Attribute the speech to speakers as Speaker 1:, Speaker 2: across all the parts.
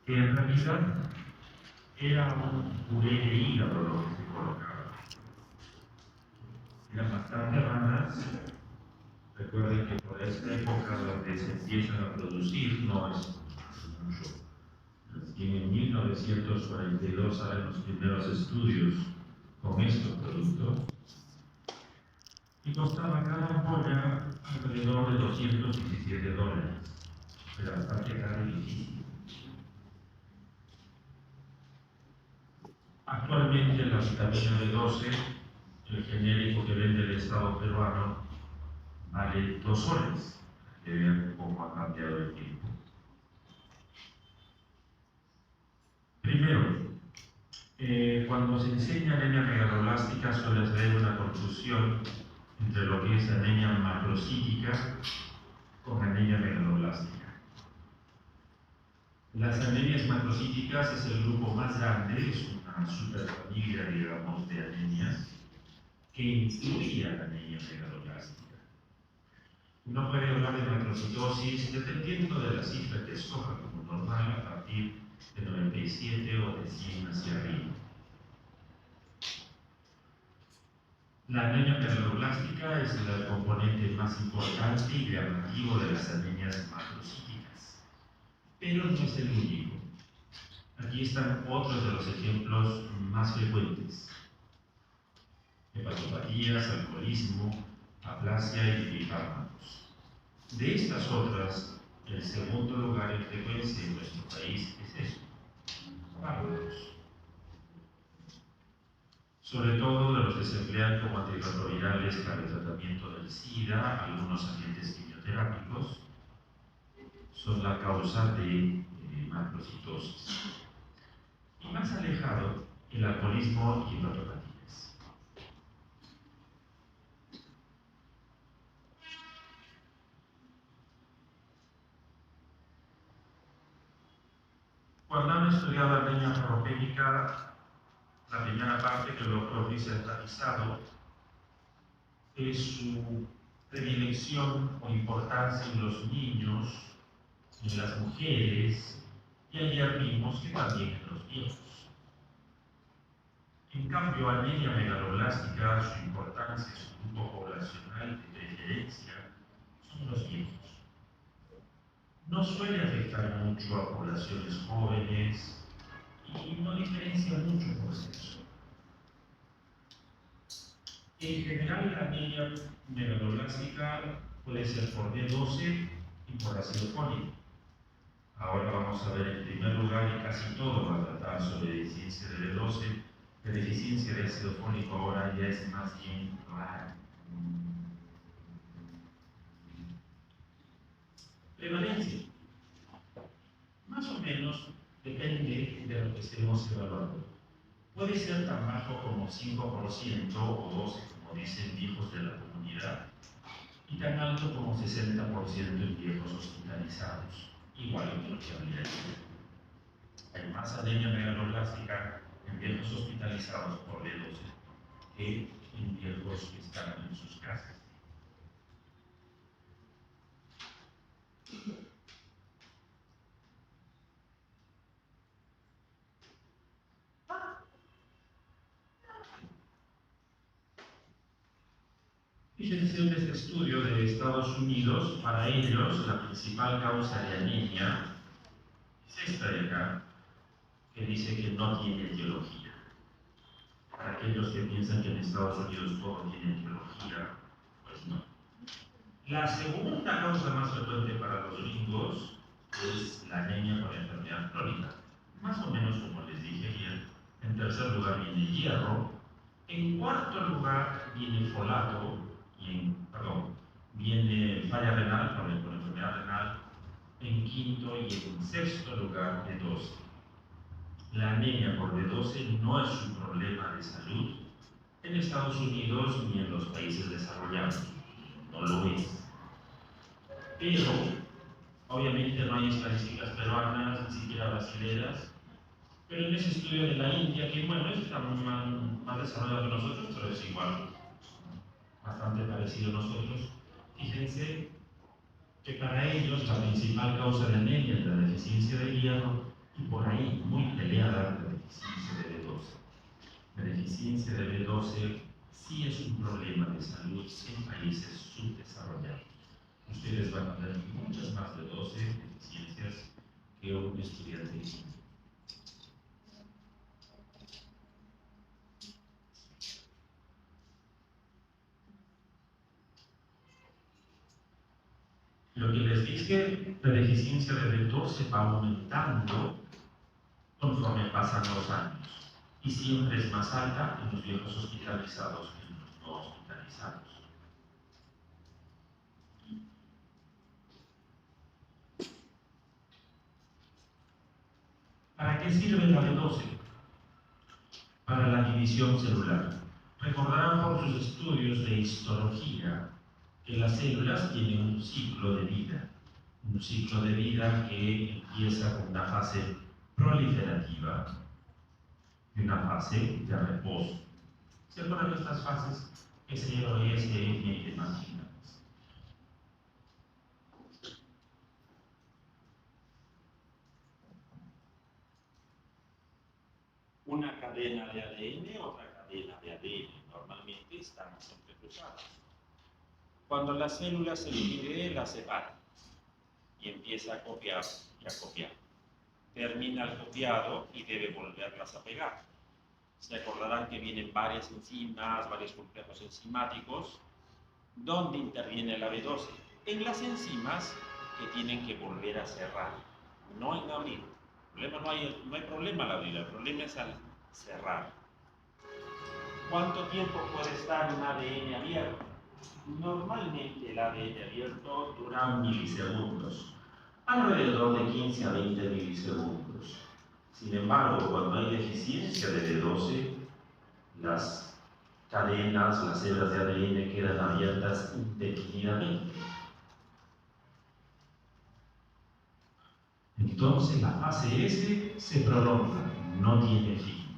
Speaker 1: que en realidad era un puré de hígado lo que se colocaba. Eran bastante raras. Recuerden que por esta época donde se empiezan a producir, no es mucho. En 1942 salen los primeros estudios con estos productos y costaba cada ampolla alrededor de $217. Era bastante caro y difícil. Actualmente la vitamina B12, el genérico que vende el Estado peruano, vale 2 soles. Que vean cómo ha cambiado el tiempo. Primero, cuando se enseña anemia megaloblástica suele haber una confusión entre lo que es anemia macrocítica con anemia megaloblástica. Las anemias macrocíticas es el grupo más grande, es una superfamilia, digamos, de anemias que incluye a la anemia megaloblástica. Uno puede hablar de macrocitosis dependiendo de la cifra que escoja como normal a partir de 97 o de 100 hacia arriba. La anemia megaloblástica es el componente más importante y llamativo de las anemias macrocíticas, pero no es el único. Aquí están otros de los ejemplos más frecuentes: hepatopatías, alcoholismo, aplasia y trifármacos. De estas otras, el segundo lugar en frecuencia en nuestro país es eso, fármacos. Sobre todo de los que se emplean como antirretrovirales para el tratamiento del SIDA, algunos agentes quimioterápicos son la causa de macrocitosis. Y más alejado, el alcoholismo y hepatopatías. Cuando han estudiado anemia ferropénica, la primera parte que el doctor dice enfatizado es su predilección o importancia en los niños, en las mujeres, y ayer vimos que también en los viejos. En cambio, anemia megaloblástica, su importancia, su grupo poblacional de preferencia, son los viejos. No suele afectar mucho a poblaciones jóvenes y no diferencia mucho por sexo. En general, la anemia megaloblástica puede ser por B12 y por ácido fólico. Ahora vamos a ver en primer lugar, y casi todo va a tratar sobre deficiencia de B12. La deficiencia de ácido fólico ahora ya es más bien rara. Prevalencia. Más o menos depende de lo que estemos evaluando. Puede ser tan bajo como 5% o 12%, como dicen viejos de la comunidad, y tan alto como 60% en viejos hospitalizados, igual que lo que habría dicho. Hay más anemia megaloblástica en viejos hospitalizados por B12 que en viejos que están en sus casas. Fíjense en este estudio de Estados Unidos, para ellos la principal causa de anemia es esta de acá, que dice que no tiene etiología. Para aquellos que piensan que en Estados Unidos todo tiene etiología, pues no. La segunda causa más frecuente para los gringos es la anemia por enfermedad crónica. Más o menos como les dije ayer. En tercer lugar viene hierro. En cuarto lugar viene folato. Viene falla renal por enfermedad renal. En quinto y en sexto lugar B12. La anemia por B12 no es un problema de salud en Estados Unidos ni en los países desarrollados. No lo es. Pero, obviamente no hay estadísticas peruanas, ni siquiera brasileñas, pero en ese estudio de la India, que bueno, está más desarrollado que nosotros, pero es igual, bastante parecido a nosotros, fíjense que para ellos la principal causa de anemia es la deficiencia de hierro y por ahí muy peleada la deficiencia de B12. La deficiencia de B12 sí es un problema de salud en países subdesarrollados. Ustedes van a ver muchas más de 12 deficiencias que un estudiante de química. Lo que les dije, la deficiencia de B12 va aumentando conforme pasan los años y siempre es más alta en los viejos hospitalizados que en los no hospitalizados. ¿Para qué sirve la B12? Para la división celular. Recordarán por sus estudios de histología que las células tienen un ciclo de vida que empieza con una fase proliferativa y una fase de reposo. ¿Se acuerdan de estas fases? S0, S, M y demás. Una cadena de ADN, otra cadena de ADN. Normalmente están entrecruzadas. Cuando la célula se divide, la separa y empieza a copiar y a copiar. Termina el copiado y debe volverlas a pegar. Se acordarán que vienen varias enzimas, varios complejos enzimáticos, donde interviene la B12. En las enzimas que tienen que volver a cerrar, no en abrir. No hay problema al abrir, el problema es al cerrar. ¿Cuánto tiempo puede estar un ADN abierto? Normalmente el ADN abierto dura milisegundos, alrededor de 15 a 20 milisegundos. Sin embargo, cuando hay deficiencia de B12, las cadenas, las hebras de ADN quedan abiertas indefinidamente. Entonces la fase S se prolonga, no tiene fin.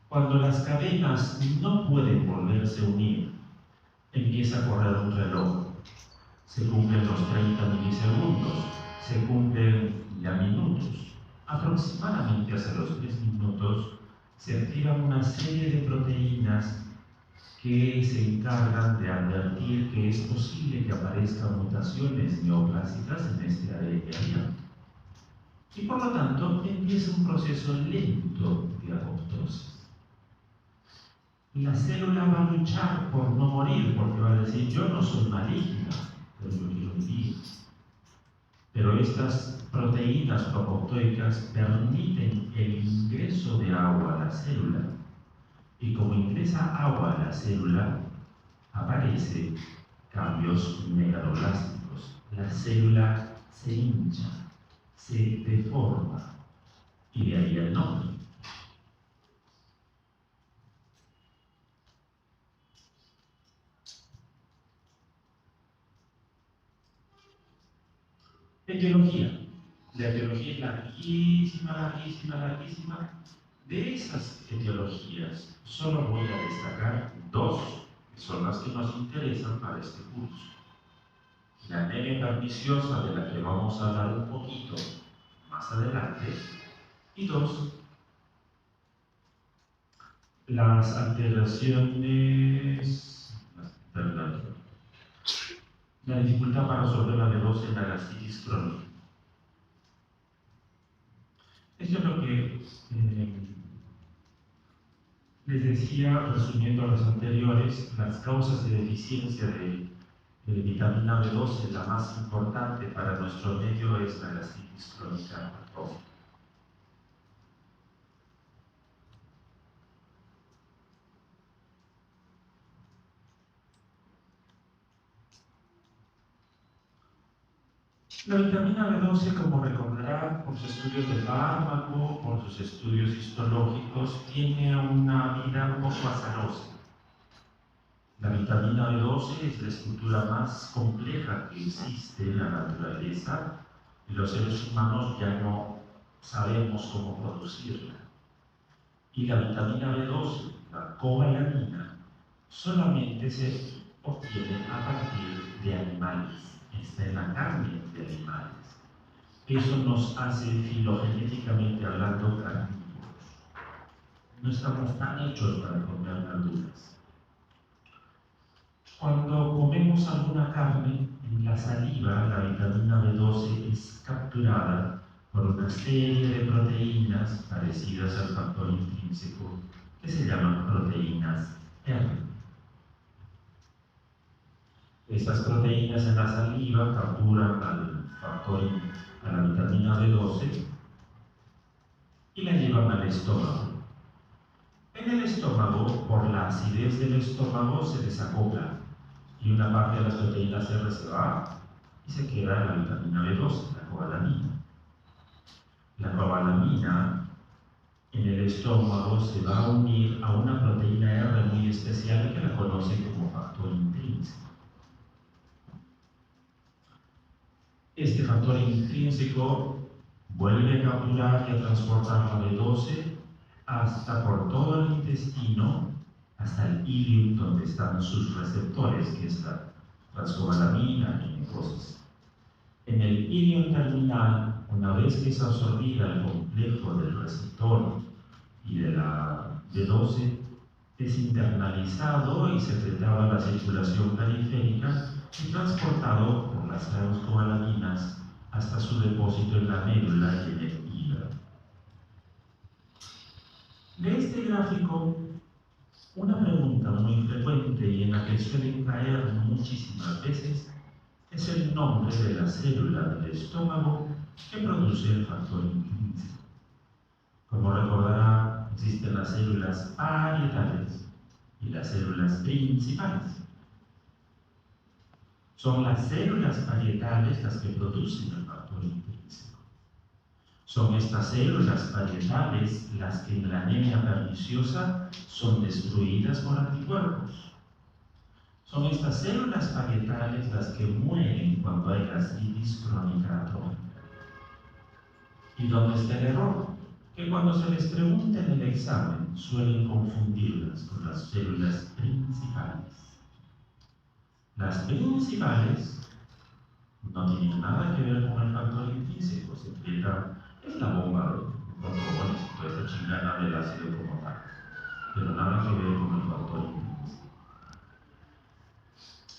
Speaker 1: Cuando las cadenas no pueden volverse a unir, empieza a correr un reloj. Se cumplen los 30 milisegundos, se cumplen ya minutos. Aproximadamente hacia los 10 minutos se activan una serie de proteínas que se encargan de advertir que es posible que aparezcan mutaciones neoplásicas en este ADN abierto. Y por lo tanto empieza un proceso lento de apoptosis. La célula va a luchar por no morir, porque va a decir, yo no soy maligna, pero yo quiero vivir. Pero estas proteínas apoptoicas permiten el ingreso de agua a la célula. Y como ingresa agua a la célula, aparecen cambios megaloblásticos. La célula se hincha, se deforma, y de ahí el nombre. Etiología. La etiología es larguísima. De esas etiologías, solo voy a destacar dos, que son las que nos interesan para este curso. La anemia perniciosa, de la que vamos a hablar un poquito más adelante, y dos, las alteraciones, la dificultad para resolver la B12 en la gastritis crónica. Esto es lo que les decía, resumiendo las anteriores, las causas de deficiencia de vitamina B12, la más importante para nuestro medio es la gastritis crónica atópica. La vitamina B12, como recordarán por sus estudios de fármaco, por sus estudios histológicos, tiene una vida un poco azarosa. La vitamina B12 es la estructura más compleja que existe en la naturaleza y los seres humanos ya no sabemos cómo producirla. Y la vitamina B12, la cobalamina, solamente se obtiene a partir de animales. Está en la carne de animales. Eso nos hace filogenéticamente hablando carnívoros. No estamos tan hechos para comer verduras. Cuando comemos alguna carne, en la saliva la vitamina B12 es capturada por una serie de proteínas parecidas al factor intrínseco que se llaman proteínas R. Estas proteínas en la saliva capturan a la vitamina B12 y la llevan al estómago. En el estómago, por la acidez del estómago, se desacopla y una parte de las proteínas R se va y se queda la vitamina B12, la cobalamina. La cobalamina en el estómago se va a unir a una proteína R muy especial que la conocen como factor intrínseco. Este factor intrínseco vuelve a capturar y a transportar la B12 hasta por todo el intestino, hasta el ilium, donde están sus receptores, que es la transcobalamina y necrosis. En el ilium terminal, una vez que es absorbida el complejo del receptor y de la B12, es internalizado y secretado a la circulación periférica y transportado por las transcobalaminas hasta su depósito en la médula y en el hígado. De este gráfico, una pregunta muy frecuente y en la que suelen caer muchísimas veces es el nombre de la célula del estómago que produce el factor intrínseco. Como recordará, existen las células parietales y las células principales. Son las células parietales las que producen el factor intrínseco. Son estas células parietales las que en la anemia perniciosa son destruidas por anticuerpos. Son estas células parietales las que mueren cuando hay gastritis crónica atópica. ¿Y dónde está el error? Que cuando se les pregunta en el examen suelen confundirlas con las células principales. Las principales no tienen nada que ver con el factor intrínseco, se trata, es la bomba de componentes, toda esta chingada del ácido como tal, pero nada que ver con el factor intrínseco.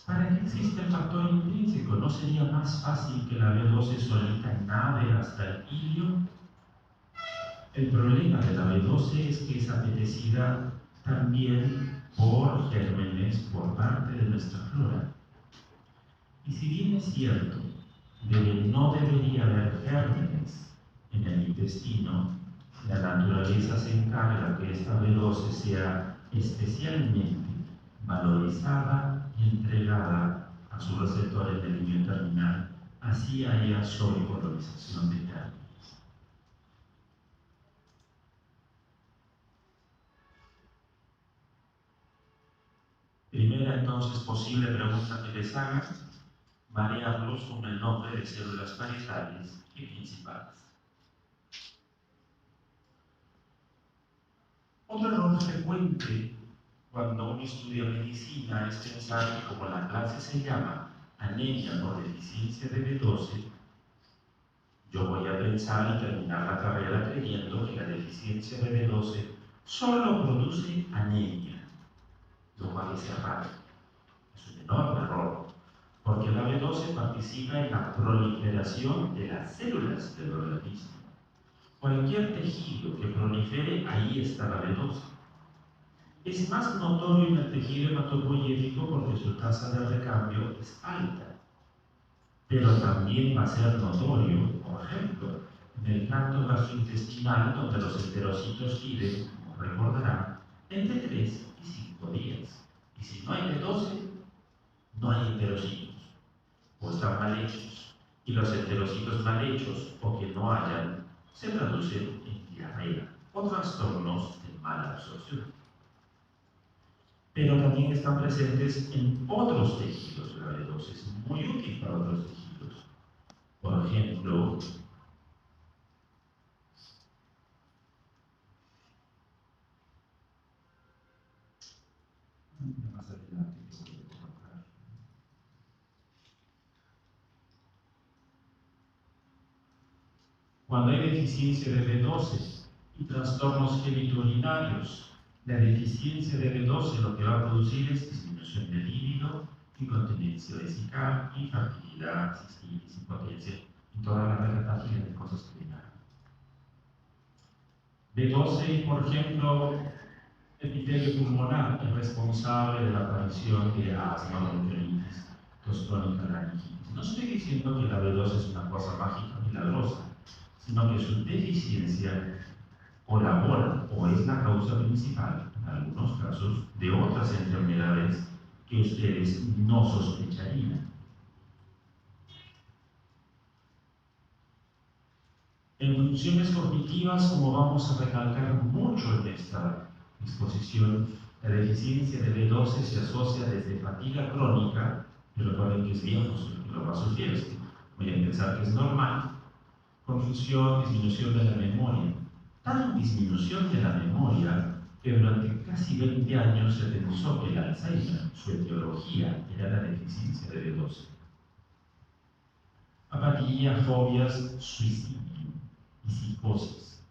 Speaker 1: ¿Para qué existe el factor intrínseco? ¿No sería más fácil que la B12 solita nade hasta el ilium? El problema de la B12 es que es apetecida también por gérmenes por parte de nuestra flora. Y si bien es cierto, no debería haber gérmenes en el intestino, la naturaleza se encarga que esta B12 sea especialmente valorizada y entregada a sus receptores del ilium terminal, así haya sobrecolonización de gérmenes. Primera entonces posible pregunta que les haga, variarlos con el nombre de células parietales y principales. Otro error frecuente cuando uno estudia medicina es pensar que como la clase se llama anemia por deficiencia de B12, yo voy a pensar y terminar la carrera creyendo que la deficiencia de B12 solo produce anemia, lo cual es errado. Es un enorme error, porque la B12 participa en la proliferación de las células del organismo. Cualquier tejido que prolifere, ahí está la B12. Es más notorio en el tejido hematopoyético porque su tasa de recambio es alta, pero también va a ser notorio, por ejemplo, en el tracto gastrointestinal, donde los enterocitos viven, como recordarán, entre 3 y 5 días. Y si no hay B12, no hay enterocitos, o están mal hechos. Y los enterocitos mal hechos, o que no hayan, se traducen en diarrea o trastornos de mala absorción. Pero también están presentes en otros tejidos. La B12 es muy útil para otros tejidos. Por ejemplo, más adelante voy a colocar. Cuando hay deficiencia de B12 y trastornos genitourinarios, la deficiencia de B12 lo que va a producir es disminución del líbido, incontinencia vesical, infertilidad, cistitis, impotencia y toda la regatación de cosas que vienen. B12, por ejemplo, epitelio pulmonar es responsable de la aparición de asma, bronquiolitis, tos crónica, laringitis. No estoy diciendo que la B12 es una cosa mágica milagrosa, sino que su deficiencia colabora o es la causa principal, en algunos casos, de otras enfermedades que ustedes no sospecharían. En funciones cognitivas, como vamos a recalcar mucho en esta exposición, la deficiencia de B12 se asocia desde fatiga crónica, que recuerden que es viejo, que lo va a sugerir, voy a pensar que es normal, confusión, disminución de la memoria. Tan disminución de la memoria que durante casi 20 años se pensó que el Alzheimer, su etiología, era la deficiencia de B12. Apatía, fobias, suicidio y psicosis.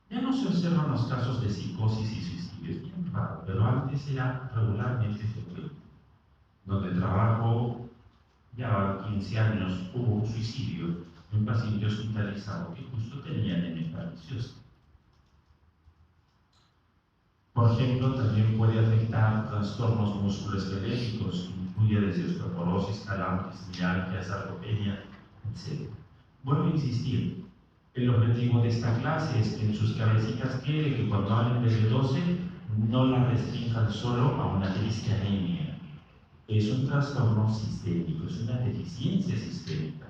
Speaker 1: Ya no se observan los casos de psicosis y suicidio, es bien raro, pero antes era regularmente frecuente. Donde trabajo ya 15 años hubo un suicidio de un paciente hospitalizado que justo tenía anemia perniciosa. Por ejemplo, también puede afectar trastornos musculoesqueléticos, que incluye desde osteoporosis, calambres, mialgia, sarcopenia, etc. Vuelvo a insistir, el objetivo de esta clase es que en sus cabecitas quede que cuando hablen de B12 no la restrinjan solo a una triste anemia. Es un trastorno sistémico, es una deficiencia sistémica.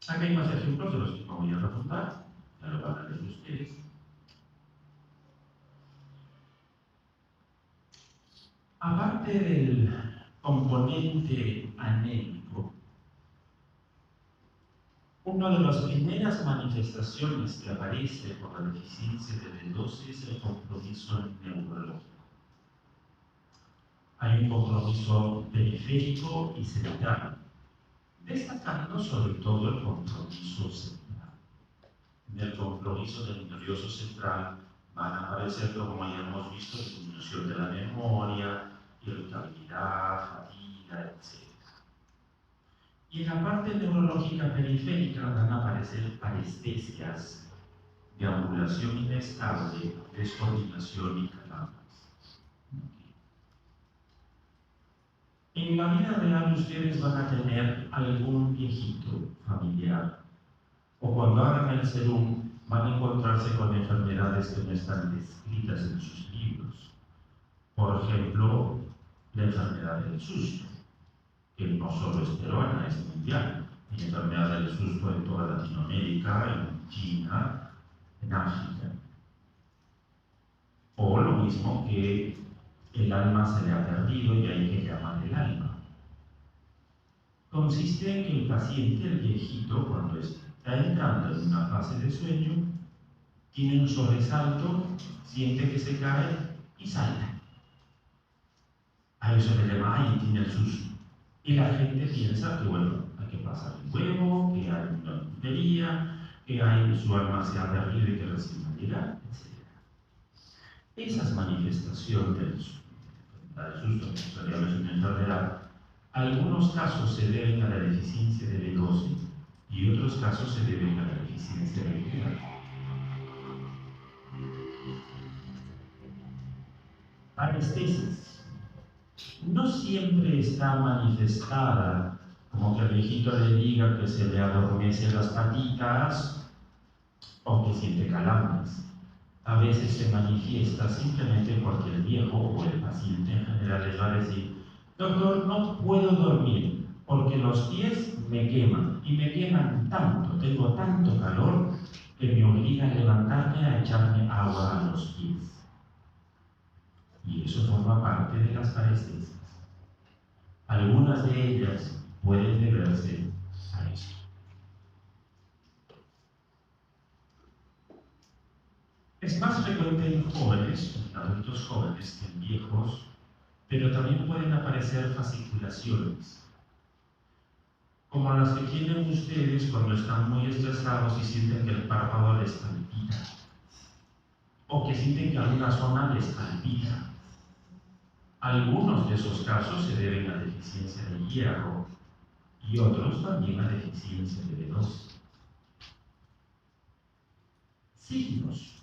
Speaker 1: Acá hay más ejemplos de los que no voy a refutar, ya lo van a leer ustedes. Aparte del componente anémico, una de las primeras manifestaciones que aparece por la deficiencia de B12 es el compromiso neurológico. Hay un compromiso periférico y central, destacando sobre todo el compromiso central. En el compromiso del nervioso central van a aparecer, como ya hemos visto, disminución de la memoria, irritabilidad, fatiga, etc. Y en la parte neurológica periférica van a aparecer parestesias, deambulación inestable, descoordinación y calambres. En la vida real ustedes van a tener algún viejito familiar, o cuando hagan el serum van a encontrarse con enfermedades que no están descritas en sus libros. Por ejemplo, la enfermedad del susto, que no solo es peruana, es mundial. Hay enfermedad del susto en toda Latinoamérica, en China, en África. O lo mismo que el alma se le ha perdido y hay que llamar el alma. Consiste en que el paciente, el viejito, cuando está entrando en una fase de sueño, tiene un sobresalto, siente que se cae y salta. A eso le llama, ay, tiene el susto. Y la gente piensa que, bueno, hay que pasar el huevo, que hay una tontería, que hay, su alma se ha perdido y que recién va a llegar, etc. Esas manifestaciones del susto, como sería una enfermedad, algunos casos se deben a la deficiencia de B12 y otros casos se deben a la deficiencia de B12. Parestesias. No siempre está manifestada como que el viejito le diga que se le adormecen las patitas o que siente calambres. A veces se manifiesta simplemente porque el viejo o el paciente en general les va a decir: doctor, no puedo dormir porque los pies me queman y me queman tanto, tengo tanto calor que me obliga a levantarme a echarme agua a los pies. Y eso forma parte de las parestesias. Algunas de ellas pueden deberse a esto. Es más frecuente en jóvenes, en adultos jóvenes, que en viejos, pero también pueden aparecer fasciculaciones. como las que tienen ustedes cuando están muy estresados y sienten que el párpado les palpita, o que sienten que alguna zona les palpita. Algunos de esos casos se deben a deficiencia de hierro y otros también a deficiencia de B12. Signos.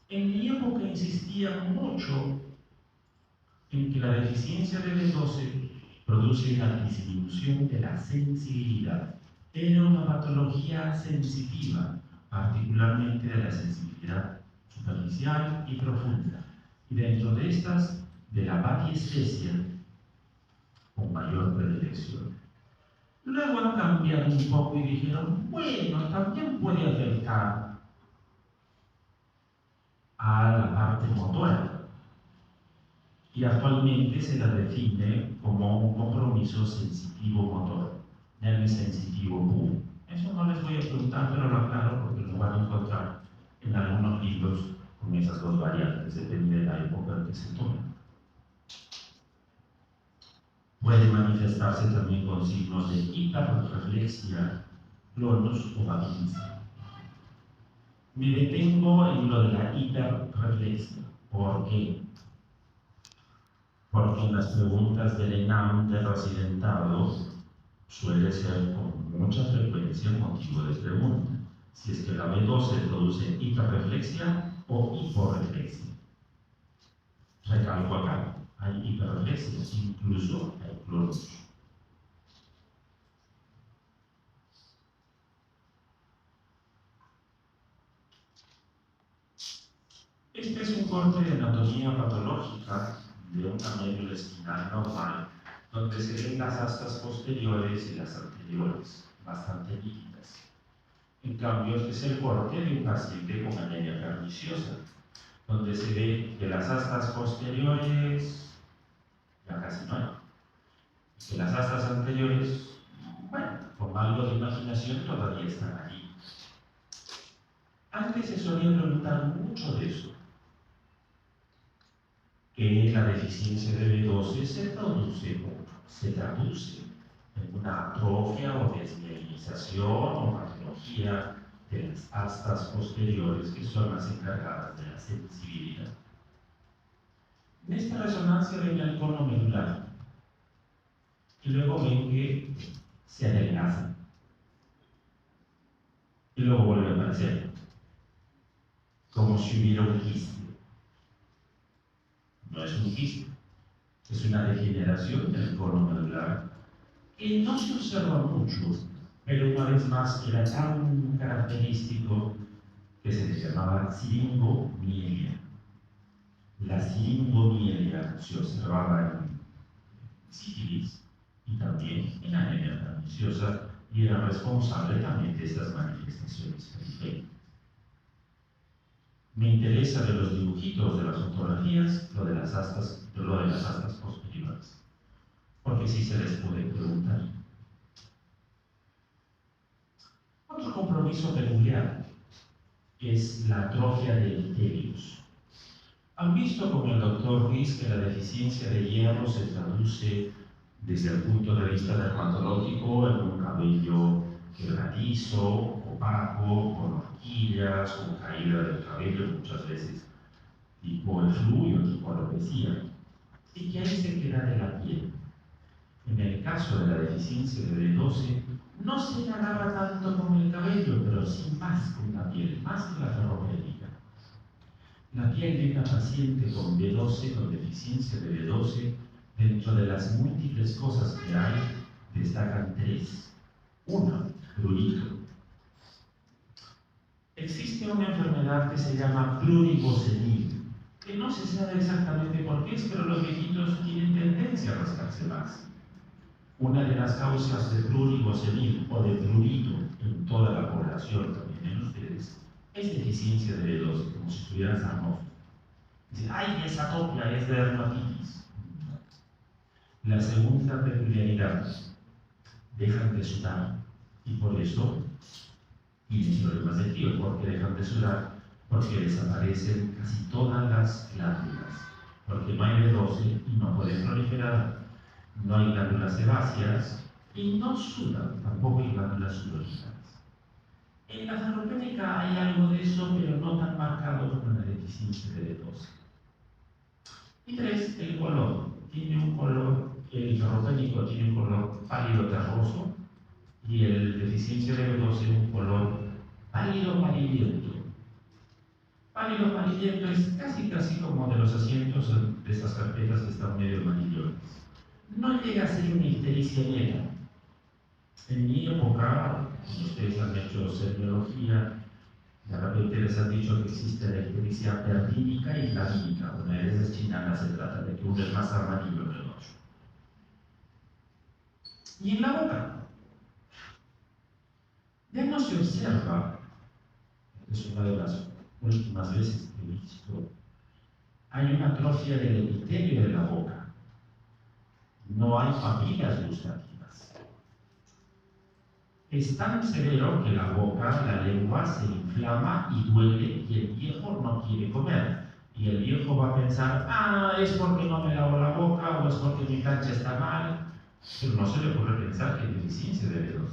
Speaker 1: En mi época insistían mucho en que la deficiencia de B12 produce una disminución de la sensibilidad. Era una patología sensitiva, particularmente de la sensibilidad superficial y profunda. Y dentro de estas, de la batiestesia, con mayor predilección. Luego han cambiado un poco y dijeron, bueno, también puede afectar a la parte motora. Y actualmente se la define como un compromiso sensitivo motor, nervio sensitivo puro. Eso no les voy a preguntar, pero lo aclaro porque lo van a encontrar en algunos libros con esas dos variantes, depende de la época en que se toma. Puede manifestarse también con signos de hiperreflexia, clonus o vaginismo. Me detengo en lo de la hiperreflexia. ¿Por qué? Porque en las preguntas del ENAM de residentado suele ser con mucha frecuencia motivo de pregunta si es que la B12 produce hiperreflexia o hiporreflexia. Recalco acá, hay hiperreflexia, incluso hay clonus. Este es un corte de anatomía patológica de una médula espinal normal, donde se ven las astas posteriores y las anteriores, bastante nítidas. En cambio, este es el corte de un paciente con anemia perniciosa, donde se ve que las astas posteriores ya casi no hay, y que las astas anteriores, bueno, con algo de imaginación todavía están allí. Antes se solía preguntar mucho de eso, que la deficiencia de B12 se traduce en una atrofia o desmielinización o patología de las astas posteriores, que son las encargadas de la sensibilidad. En esta resonancia ven el cono medular y luego ven que se adelgaza y luego vuelve a aparecer, como si hubiera un quiste. No es un quiste, es una degeneración del cono medular que no se observa mucho, pero una vez más era tan característico que se le llamaba siringomielia. La siringomielia se observaba en sífilis y también en anemia perniciosa y era responsable también de estas manifestaciones periféricas. Me interesa de los dibujitos de las fotografías lo de las astas posteriores, porque sí se les puede preguntar. Otro compromiso peculiar es la atrofia de epitelios. Han visto con el doctor Ruiz que la deficiencia de hierro se traduce desde el punto de vista dermatológico en un cabello quebradizo, opaco, con horquillas, con caída del cabello, muchas veces tipo el fluyo, tipo alopecia, y que ahí se queda de la piel. En el caso de la deficiencia de B12, no se agarra tanto con el cabello, pero sí más con la piel, más que la ferropénica. La piel de una paciente con B12, con deficiencia de B12, dentro de las múltiples cosas que hay, destacan tres. Una, prurito. Existe una enfermedad que se llama plurigosenil, que no se sabe exactamente por qué es, pero los viejitos tienen tendencia a rascarse más. Una de las causas de plurigosenil o de prurito en toda la población, también en ustedes, es deficiencia de B12, como si estuvieran sarnófilo. Dicen, ay, es atopia, es dermatitis. La segunda peculiaridad, dejan de sudar y por eso tienen problemas de frío. ¿Por qué dejan de sudar? Porque desaparecen casi todas las glándulas, porque no hay B12 y no pueden proliferar. No hay glándulas sebáceas
Speaker 2: y no sudan, tampoco hay glándulas sudoríparas. En la ferropénica hay algo de eso, pero no tan marcado como en la deficiencia de B12. Y 3, el color. El ferropénico tiene un color pálido terroso y el deficiencia de B12 un color pálido amarillento. Pálido amarillento es casi como de los asientos de estas carpetas que están medio amarillones. No llega a ser una ictericia negra. En mi época, cuando ustedes han hecho semiología, de repente les han dicho que existe la ictericia perdínica y flamínica. Una de esas chinanas se trata de que uno es más amarillo que el otro. Y en la boca, ya no se observa, es una de las últimas veces que he visto, hay una atrofia del epitelio de la boca. No hay papilas gustativas. Es tan severo que la boca, la lengua se inflama y duele y el viejo no quiere comer. Y el viejo va a pensar, es porque no me lavo la boca o es porque mi cancha está mal. Pero no se le ocurre pensar que hay deficiencia de B12.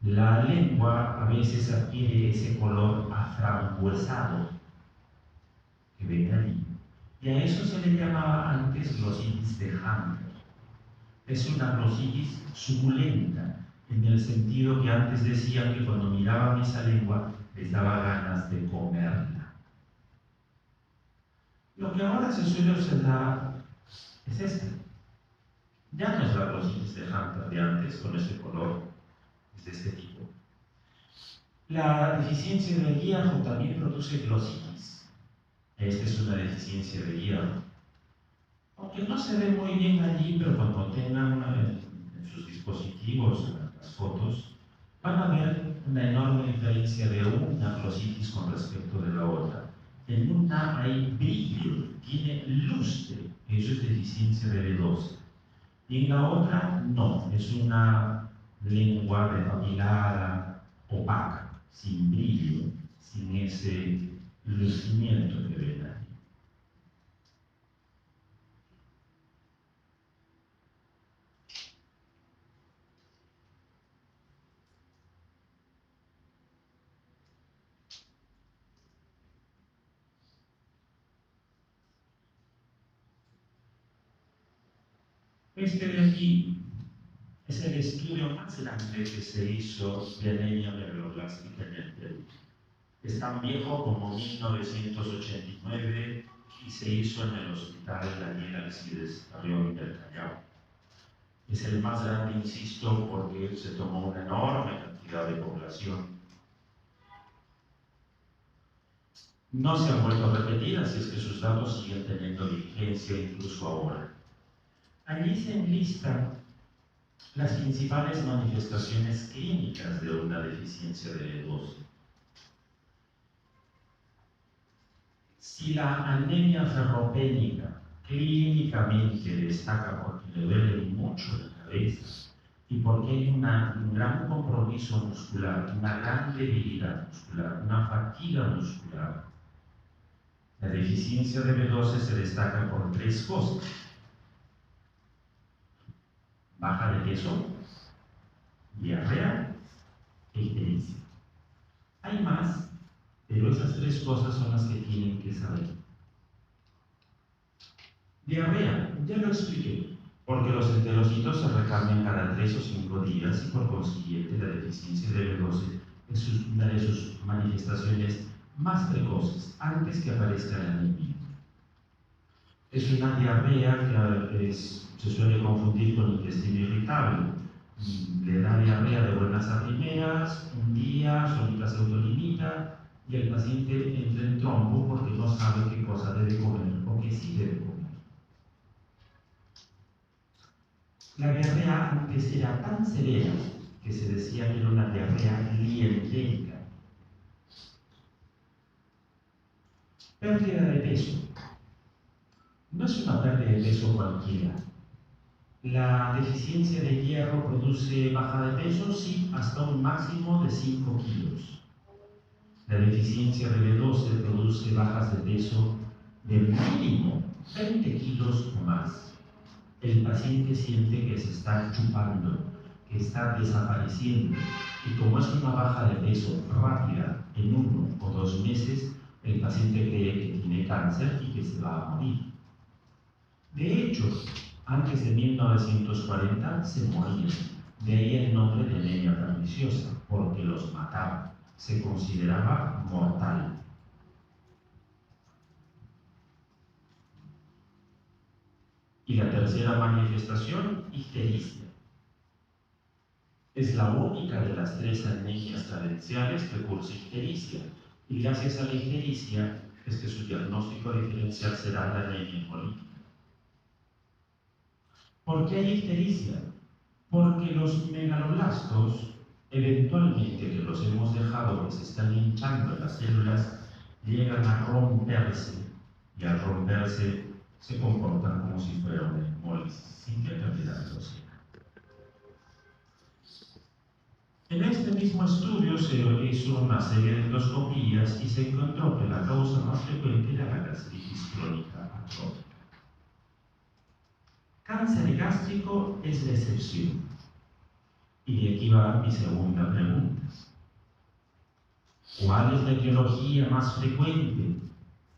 Speaker 2: La lengua a veces adquiere ese color aframbuesado que ven allí. Y a eso se le llamaba antes glositis de Hunter. Es una glositis suculenta, en el sentido que antes decían que cuando miraban esa lengua les daba ganas de comerla. Lo que ahora se suele observar es esta. Ya no es la glositis de Hunter de antes, con ese color, es de este tipo. La deficiencia de hierro también produce glositis. Esta es una deficiencia de hierro. Aunque no se ve muy bien allí, pero cuando tengan en sus dispositivos las fotos, van a ver una enorme diferencia de una glositis con respecto de la otra. En una hay brillo, tiene lustre, eso es deficiencia de B12. Y en la otra no, es una lengua depapilada, opaca, sin brillo, sin ese lucimiento que ven ahí. Este de aquí es el estudio más grande que se hizo de anemia megaloblástica en el Perú. Es tan viejo como 1989 y se hizo en el Hospital Daniel Alcides Carrión del Callao. Es el más grande, insisto, porque se tomó una enorme cantidad de población. No se han vuelto a repetir, así es que sus datos siguen teniendo vigencia incluso ahora. Allí se enlistan las principales manifestaciones clínicas de una deficiencia de B12. Si la anemia ferropénica clínicamente destaca porque le duele mucho la cabeza y porque hay un gran compromiso muscular, una gran debilidad muscular, una fatiga muscular, la deficiencia de B12 se destaca por 3 cosas: baja de peso, diarrea e ictericia. Hay más, pero esas 3 cosas son las que tienen que saber. Diarrea, ya lo expliqué, porque los enterocitos se recambian cada 3 o 5 días y por consiguiente la deficiencia de B12 es una de sus manifestaciones más precoces, antes que aparezca la anemia. Es una diarrea que se suele confundir con intestino irritable. Le da diarrea de buenas a primeras, un día solita se autolimita y el paciente entra en trombo porque no sabe qué cosa debe comer o qué sí debe comer. La diarrea antes era tan severa que se decía que era una diarrea lientérica. Pérdida de peso. No es una pérdida de peso cualquiera. La deficiencia de hierro produce baja de peso, sí, hasta un máximo de 5 kilos. La deficiencia de B12 produce bajas de peso de mínimo 20 kilos o más. el paciente siente que se está chupando, que está desapareciendo, y como es una baja de peso rápida, en 1 o 2 meses, el paciente cree que tiene cáncer y que se va a morir. De hecho, antes de 1940 se morían. De ahí el nombre de anemia perniciosa, porque los mataba. Se consideraba mortal. Y la tercera manifestación, ictericia. Es la única de las 3 anemias carenciales que cursa ictericia. Y gracias a la ictericia es que su diagnóstico diferencial será la anemia hemolítica. ¿Por qué hay ictericia? Porque los megaloblastos, eventualmente que los hemos dejado que se están hinchando en las células, llegan a romperse, y al romperse se comportan como si fuera una hemólisis, sin que pérdida de velocidad. En este mismo estudio se hizo una serie de endoscopías y se encontró que la causa más frecuente era la gastritis crónica atrófica. Cáncer gástrico es la excepción. Y de aquí va mi segunda pregunta. ¿Cuál es la etiología más frecuente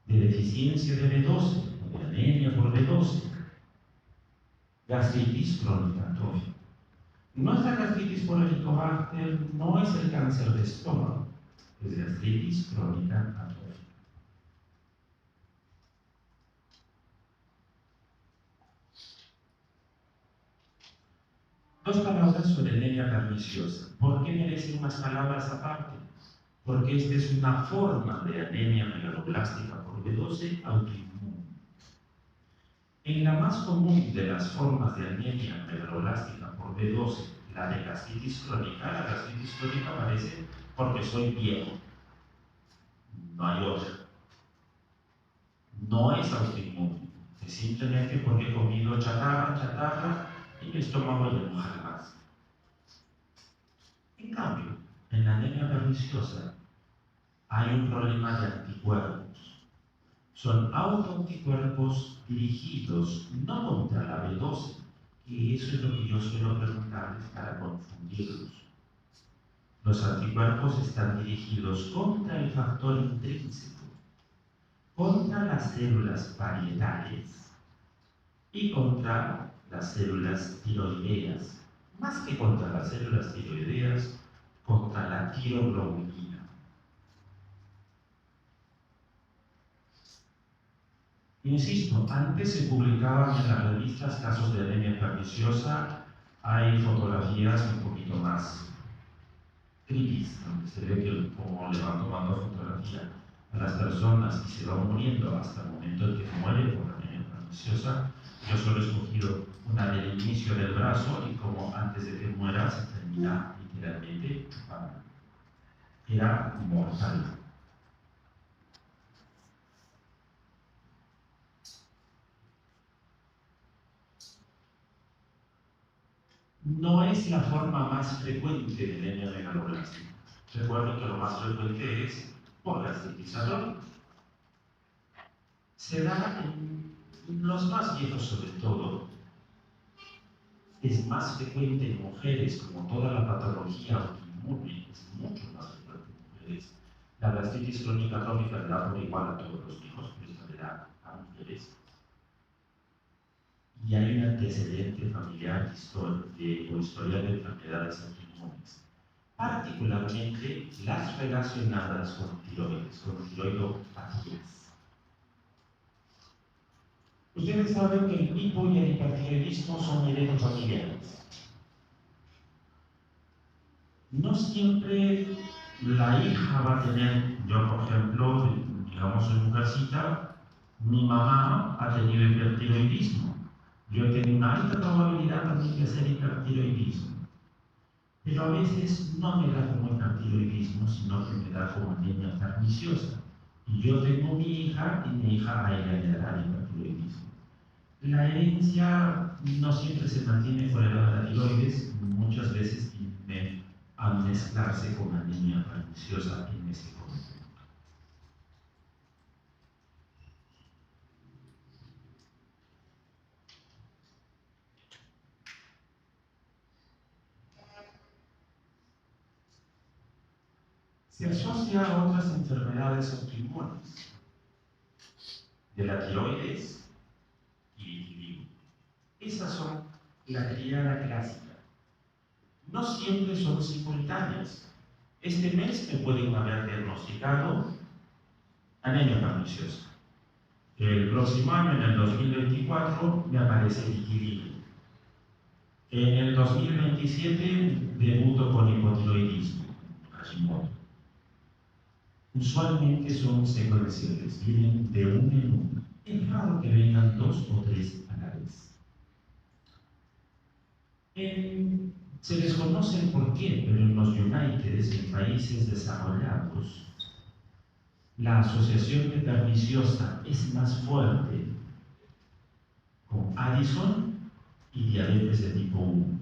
Speaker 2: de deficiencia de B12 o de anemia por B12? Gastritis crónica atrófica. No es la gastritis por Helicobacter, no es el cáncer de estómago, es gastritis crónica atrófica. Dos palabras sobre anemia perniciosa. ¿Por qué merecen unas palabras aparte? Porque esta es una forma de anemia megaloblástica por B12 autoinmune. En la más común de las formas de anemia megaloblástica por B12, la de gastritis crónica, la gastritis crónica aparece porque soy viejo. No hay otra. No es autoinmune. Es simplemente porque he comido chatarra, y el estómago ya no jala más. En cambio, en la anemia perniciosa hay un problema de anticuerpos. Son autoanticuerpos dirigidos no contra la B12, y eso es lo que yo suelo preguntarles para confundirlos. Los anticuerpos están dirigidos contra el factor intrínseco, contra las células parietales y contra las células tiroideas, más que contra las células tiroideas, contra la tiroglobulina. Insisto, antes se publicaban en las revistas casos de anemia perniciosa, hay fotografías un poquito más creepy, donde se ve que como le van tomando fotografía a las personas y se van muriendo hasta el momento en que muere por anemia perniciosa. Yo solo he escogido una del inicio del brazo y como antes de que muera se termina literalmente chupando. Era mortal. No es la forma más frecuente de anemia megaloblástica. Recuerden que lo más frecuente es por gastritis atrófica. Se da en los más viejos sobre todo. Es más frecuente en mujeres, como toda la patología autoinmune, es mucho más frecuente en mujeres. La gastritis crónica atrófica le da por igual a todos los hijos, pero esta le da a mujeres. Y hay un antecedente familiar o historia de enfermedades autoinmunes, particularmente las relacionadas con tiroides, con tiroidopatías. Ustedes saben que el hipo y el hipertiroidismo son heredofamiliares. No siempre la hija va a tener, yo por ejemplo, digamos en mujercita, mi mamá ha tenido hipertiroidismo. Yo tengo una alta probabilidad también de hacer hipertiroidismo. Pero a veces no me da como hipertiroidismo, sino que me da como anemia perniciosa. Y yo tengo mi hija y mi hija a ella le dará hipertiroidismo. La herencia no siempre se mantiene por el lado de la tiroides, muchas veces tiende a mezclarse con anemia perniciosa en ese momento. se asocia a otras enfermedades autoinmunes, de la tiroides y vitiligo. Esas son la triada clásica. No siempre son simultáneas. Este mes me pueden haber diagnosticado anemia perniciosa. El próximo año, en el 2024, me aparece vitiligo. En el 2027 debuto con hipotiroidismo, Hashimoto. Usualmente son secuenciales, vienen de uno en uno. Es raro que vengan 2 o 3 a la vez. Se desconoce el por qué, pero en los Uniteds, en países desarrollados, la asociación de perniciosa es más fuerte con Addison y diabetes de tipo 1.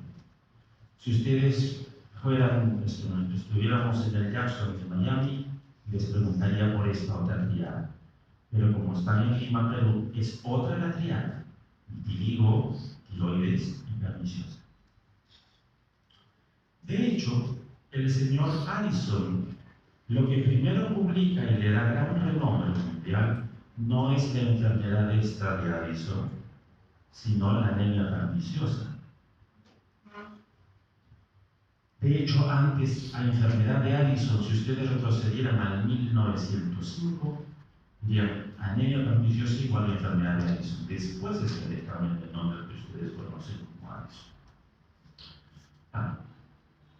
Speaker 2: Si ustedes estuviéramos en el Jackson de Miami, les preguntaría por esta otra triada. Pero como están en Lima, Perú, es otra la triada: vitiligo, tiroides y perniciosa. De hecho, el señor Addison lo que primero publica y le da gran renombre mundial no es la enfermedad esta de Addison, sino la anemia perniciosa. De hecho, antes, a enfermedad de Addison, si ustedes retrocedieran al 1905, dirían anemia perniciosa igual a enfermedad de Addison. Después es que le cambian el nombre que ustedes conocen como Addison.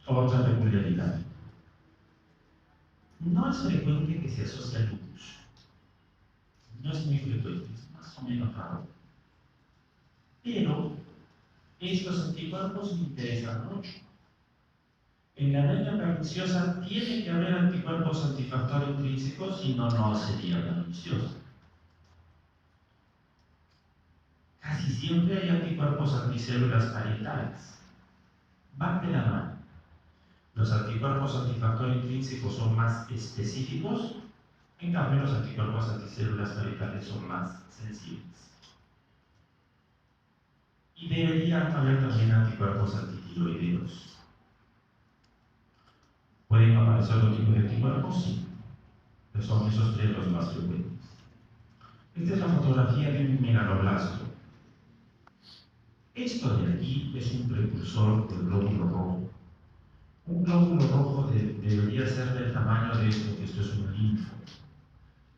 Speaker 2: Otra peculiaridad. No es frecuente que se asocie al lupus. No es muy frecuente, es más o menos raro. Pero estos anticuerpos me interesan mucho. En la anemia perniciosa tiene que haber anticuerpos antifactor intrínsecos, si no, no sería perniciosa. Casi siempre hay anticuerpos anticélulas parietales. Van de la mano. Los anticuerpos antifactor intrínsecos son más específicos, en cambio los anticuerpos anticélulas parietales son más sensibles. Y deberían haber también anticuerpos antitiroideos. ¿Pueden aparecer otro tipo de anticuerpos? Sí, pero son esos 3 los más frecuentes. Esta es la fotografía de un megaloblasto. Esto de aquí es un precursor del glóbulo rojo. Un glóbulo rojo debería ser del tamaño de esto, que esto es un linfo.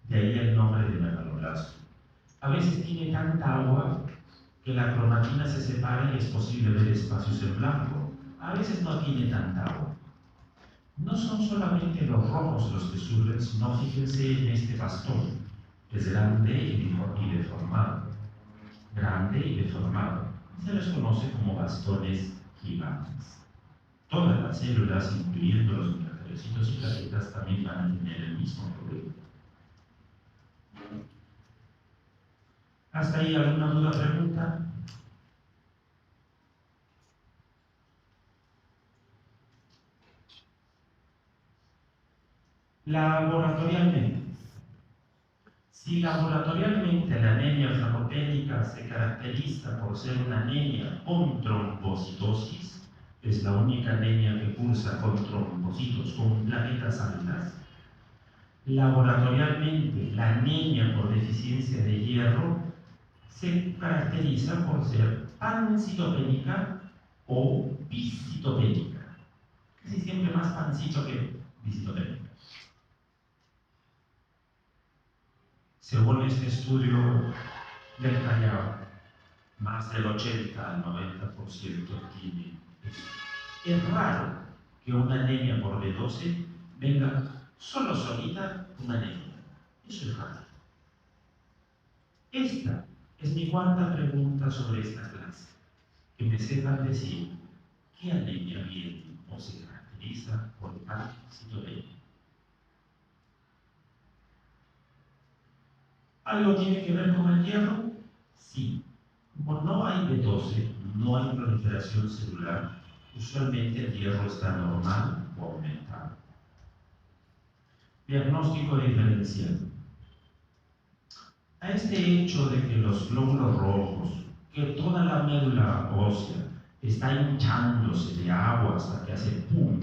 Speaker 2: De ahí el nombre de megaloblasto. A veces tiene tanta agua que la cromatina se separa y es posible ver espacios en blanco. A veces no tiene tanta agua. No son solamente los rojos los que surgen, sino fíjense en este bastón, que es grande y deformado. Grande y deformado. Se les conoce como bastones gigantes. Todas las células, incluyendo los microferocitos y plaquetas, también van a tener el mismo problema. ¿Hasta ahí alguna duda o pregunta? Laboratorialmente. Si laboratorialmente la anemia sarcopénica se caracteriza por ser una anemia con trombocitosis, es la única anemia que cursa con trombocitos, con plaquetas altas. Laboratorialmente, la anemia por deficiencia de hierro se caracteriza por ser pancitopénica o biscitopénica. Casi siempre más pancito que biscitopénica. Según este estudio del Callao, más del 80 al 90% tiene esto. Es raro que una anemia por B12 venga solo solita una anemia. Eso es raro. Esta es mi cuarta pregunta sobre esta clase. Que me sepan decir qué anemia viene o se caracteriza por pancitopénica. ¿Algo tiene que ver con el hierro? Sí. Como no hay B12, no hay proliferación celular, usualmente el hierro está normal o aumentado. Diagnóstico diferencial. A este hecho de que los glóbulos rojos, que toda la médula ósea está hinchándose de agua hasta que hace pum,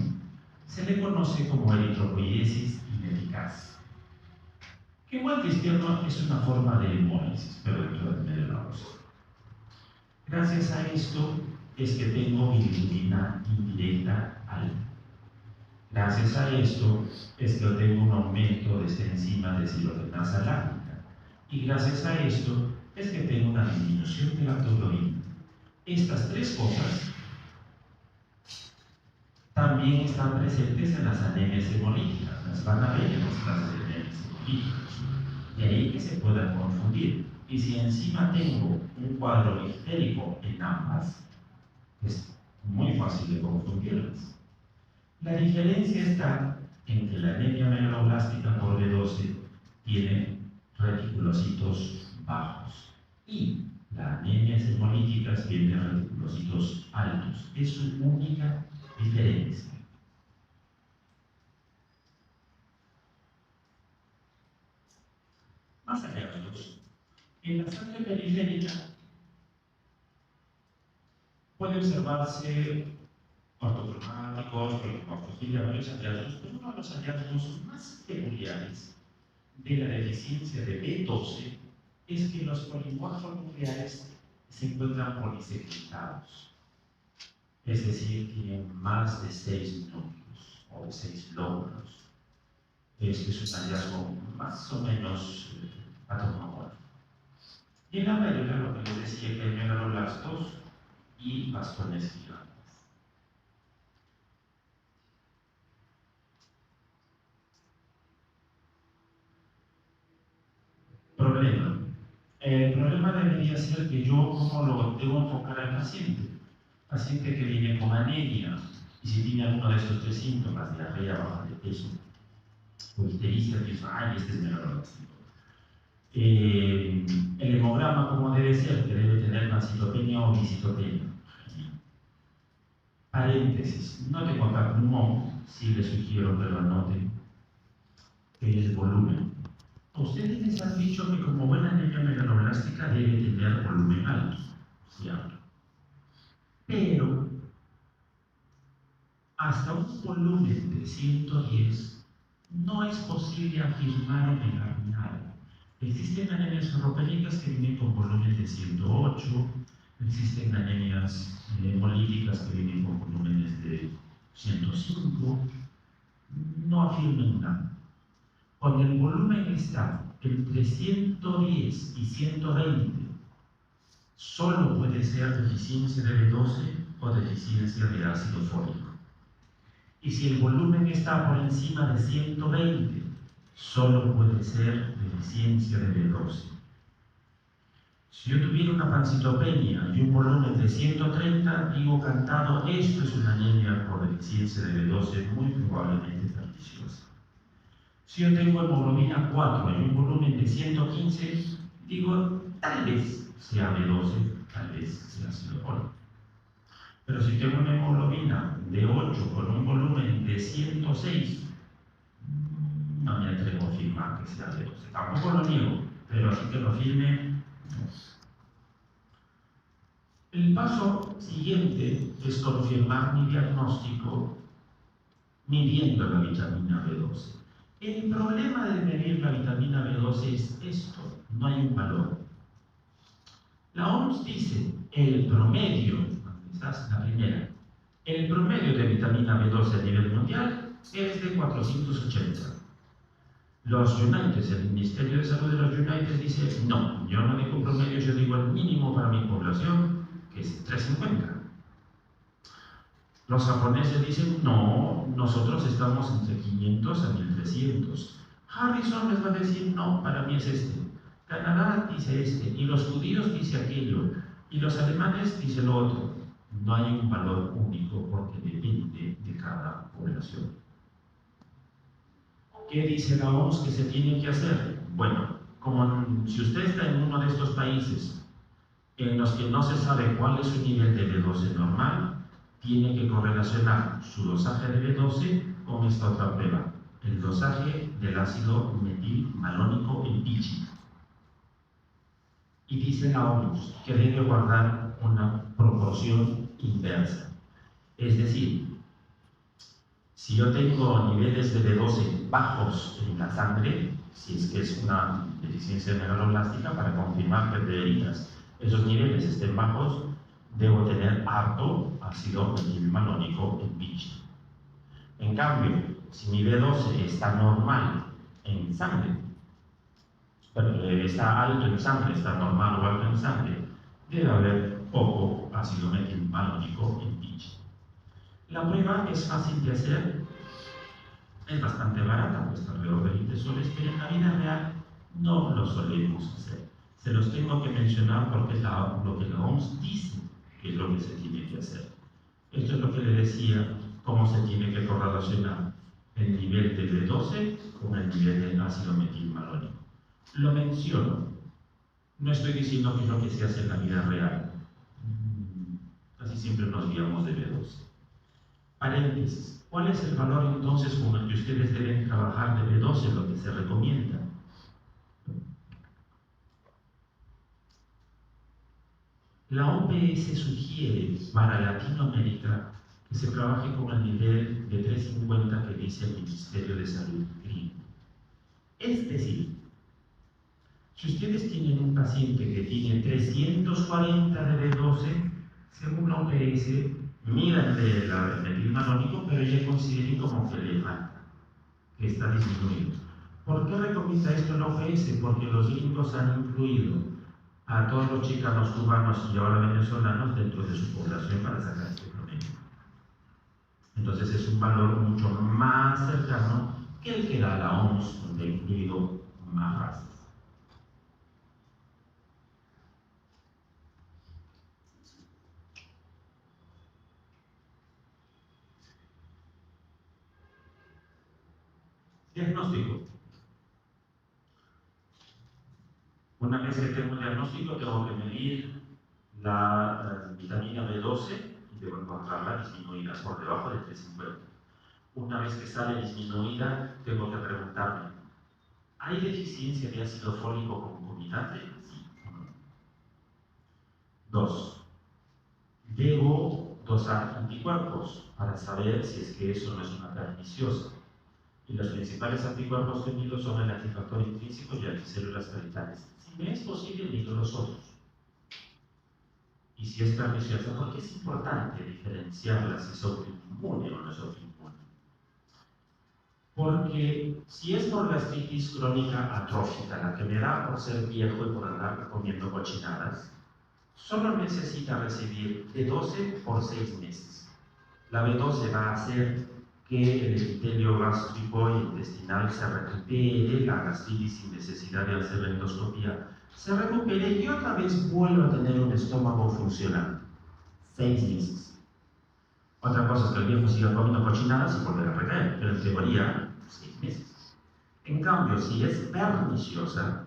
Speaker 2: Se le conoce como eritropoiesis ineficaz, que en buen cristiano es una forma de hemólisis, pero dentro del menopausia. Gracias a esto es que tengo bilirrubina indirecta alta. Gracias a esto es que tengo un aumento de esta enzima deshidrogenasa láctica. Y gracias a esto es que tengo una disminución de la lactoglobina. Estas tres cosas también están presentes en las anemias hemolíticas. Las van a ver en las clases de anemias hemolíticas. De ahí que se puedan confundir. Y si encima tengo un cuadro ictérico en ambas, es muy fácil de confundirlas. La diferencia está en que la anemia megaloblástica por B12 tiene reticulocitos bajos y la anemia hemolítica tiene reticulocitos altos. Es su única diferencia. Más allá de eso, en la sangre periférica puede observarse ortocromáticos, varios hallazgos, pero uno de los hallazgos más peculiares de la deficiencia de B12 es que los polimorfos nucleares se encuentran polisegmentados, es decir, tienen más de 6 núcleos o 6 lóbulos. Este es un hallazgo más o menos atomomorfo. Y en la médula, lo que les decía que hay megaloblastos y bastones gigantes. Problema. El problema debería ser que yo, ¿cómo lo debo enfocar al paciente? Paciente que viene con anemia, y si tiene alguno de estos tres síntomas, diarrea, baja de peso, o ictericia, pienso, ay, este es megaloblástico. El hemograma, ¿cómo debe ser? Que debe tener mancitopenia o visitopenia. Paréntesis, no tengo acá pulmón, sí les sugiero que lo anoten, que es volumen. Ustedes les han dicho que como buena anemia megaloblástica debe tener volumen alto, ¿cierto? Pero hasta un volumen de 110 no es posible afirmar o negar nada. Existen anemias ferropénicas que vienen con volumen de 108, existen anemias hemolíticas que vienen con volúmenes de 105, no afirmen nada. Cuando el volumen está entre 110 y 120, solo puede ser deficiencia de B12 o deficiencia de ácido fólico. Y si el volumen está por encima de 120, solo puede ser deficiencia de B12. Si yo tuviera una pancitopenia y un volumen de 130, digo cantado, esto es una anemia por deficiencia de B12 muy probablemente perniciosa. Si yo tengo hemoglobina 4 y un volumen de 115, digo, tal vez sea B12, tal vez sea ácido fólico. Pero si tengo una hemoglobina de 8 con un volumen de 106, no me atrevo a afirmar que sea B12. Tampoco lo niego, pero así que lo firme, no. El paso siguiente es confirmar mi diagnóstico midiendo la vitamina B12. El problema de medir la vitamina B12 es esto, no hay un valor. La OMS dice, el promedio, quizás la primera, el promedio de vitamina B12 a nivel mundial es de 480. Los United, el Ministerio de Salud de los United dice, no, yo no digo promedio, yo digo el mínimo para mi población, que es 350. Los japoneses dicen, no, nosotros estamos entre 500 a 1300. Harrison les va a decir, no, para mí es este. Canadá dice este, y los judíos dice aquello, y los alemanes dice lo otro. No hay un valor único porque depende de cada población. ¿Qué dice la OMS que se tiene que hacer? Bueno, como si usted está en uno de estos países en los que no se sabe cuál es su nivel de B12 normal, tiene que correlacionar su dosaje de B12 con esta otra prueba, el dosaje del ácido metilmalónico empírico. Y dice la OMS que debe guardar una proporción inversa. Es decir, Si yo tengo niveles de B12 bajos en la sangre, si es que es una deficiencia megaloblástica, para confirmar que de heridas esos niveles estén bajos, debo tener harto ácido metilmalónico en bichi. En cambio, si mi B12 está normal en sangre, pero está alto en sangre, está normal o alto en sangre, debe haber poco ácido metilmalónico en bichi. La prueba es fácil de hacer, es bastante barata, cuesta alrededor de 20 soles, pero en la vida real no lo solemos hacer. Se los tengo que mencionar porque es lo que la OMS dice que es lo que se tiene que hacer. Esto es lo que le decía, cómo se tiene que correlacionar el nivel de B12 con el nivel de ácido metilmalónico. Lo menciono, no estoy diciendo que es lo que se hace en la vida real. Casi siempre nos guiamos de B12. Paréntesis. ¿Cuál es el valor entonces con el que ustedes deben trabajar de B12, lo que se recomienda? La OPS sugiere para Latinoamérica que se trabaje con el nivel de 350 que dice el Ministerio de Salud gringo. Es decir, si ustedes tienen un paciente que tiene 340 de B12, según la OPS, miran el metilmalónico, pero ya consideren como que le falta, que está disminuido. ¿Por qué recomienda esto la OPS? Porque los gringos han incluido a todos los chicanos, cubanos y ahora venezolanos dentro de su población para sacar este promedio. Entonces es un valor mucho más cercano que el que da la OMS, donde ha incluido más razas. Diagnóstico. Una vez que tengo el diagnóstico, tengo que medir la vitamina B12 y debo encontrarla disminuida por debajo de 350. Una vez que sale disminuida, tengo que preguntarme, ¿hay deficiencia de ácido fólico concomitante? Sí o no. 2. Debo dosar anticuerpos para saber si es que eso no es una perniciosa. Y los principales anticuerpos que mido son el antifactor intrínseco y anticélulas paritales. Si me es posible, mido los otros. Y si es perniciosa, porque es importante diferenciarla si es autoinmune o no es autoinmune. Porque si es por gastritis crónica atrófica, la que me da por ser viejo y por andar comiendo cochinadas, solo necesita recibir B12 por 6 meses. La B12 va a hacer que el epitelio gástrico e intestinal se recupere, la gastritis sin necesidad de hacer la endoscopía se recupere y otra vez vuelva a tener un estómago funcional. 6 meses. Otra cosa es que el viejo siga comiendo cochinadas y volver a recaer, pero en teoría, 6 meses. En cambio, si es perniciosa,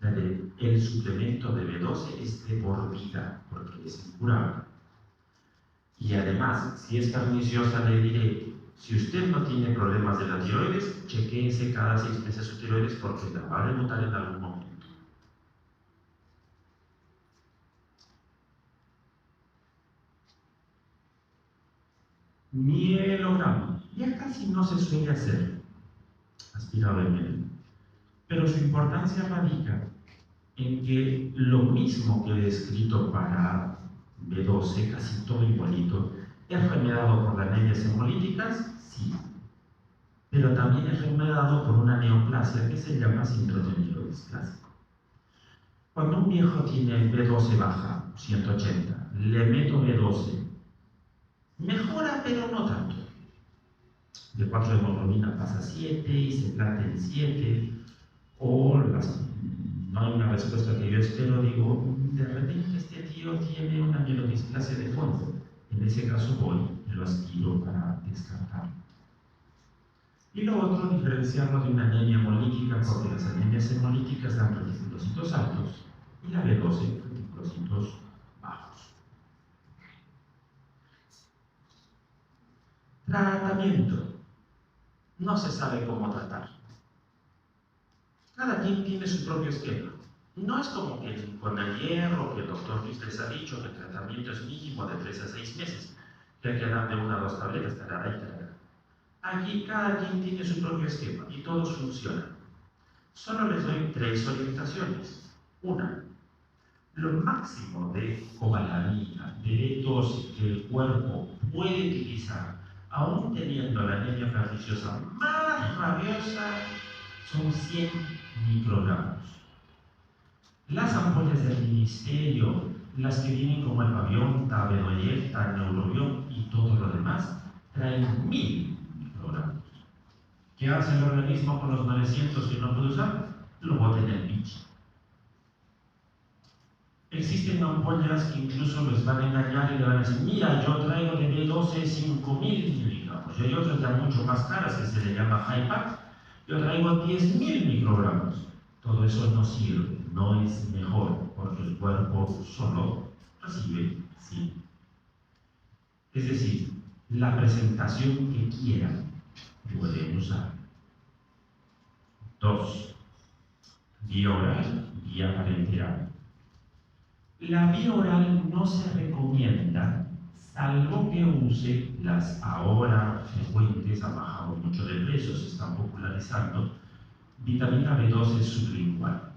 Speaker 2: el suplemento de B12 es de por vida, porque es incurable. Y además, si es perniciosa, le diré, si usted no tiene problemas de la tiroides, chequéese cada 6 meses su tiroides porque la va a debutar en algún momento. Mielograma. Ya casi no se suele hacer aspirado de miel, pero su importancia radica en que lo mismo que he escrito para B12, casi todo igualito, ¿es remediado por las anemias hemolíticas? Sí. Pero también es remediado por una neoplasia que se llama síndrome mielodisplásico. Cuando un viejo tiene B12 baja, 180, le meto B12, mejora pero no tanto. De 4 de hemoglobina pasa a 7 y se planta en 7, o no hay una respuesta que yo espero, digo, de repente este tío tiene una mielodisplasia de fondo. En ese caso voy y lo aspiro para descartarlo. Y lo otro, diferenciarlo de una anemia hemolítica, porque las anemias hemolíticas dan reticulocitos altos y la B12 reticulocitos bajos. Tratamiento. No se sabe cómo tratar. Cada quien tiene su propio esquema. No es como que con el hierro, que el doctor Luis les ha dicho que el tratamiento es mínimo de 3 a 6 meses, que hay que darle 1 o 2 tabletas, tarara y tarara. Aquí cada quien tiene su propio esquema y todos funcionan. Solo les doy 3 orientaciones. Una, lo máximo de cobalamina, de B12 que el cuerpo puede utilizar, aún teniendo la anemia perniciosa más rabiosa, son 100 microgramos. Las ampollas del ministerio, las que vienen como el Pavionta, Bedoyecta, Neurobión y todo lo demás, traen 1000 microgramos. ¿Qué hace el organismo con los 900 que no puede usar? Lo bota en el bicho. Existen ampollas que incluso les van a engañar y le van a decir, mira, yo traigo de B12 5000 miligramos. Y hay otras ya mucho más caras que se le llama HiPAC. Yo traigo 10.000 microgramos. Todo eso no sirve, no es mejor, porque el cuerpo solo recibe 100. Es decir, la presentación que quieran pueden usar. 2. Vía oral, vía parenteral. La vía oral no se recomienda, salvo que use las ahora frecuentes, ha bajado mucho de precio, se están popularizando, vitamina B12 sublingual.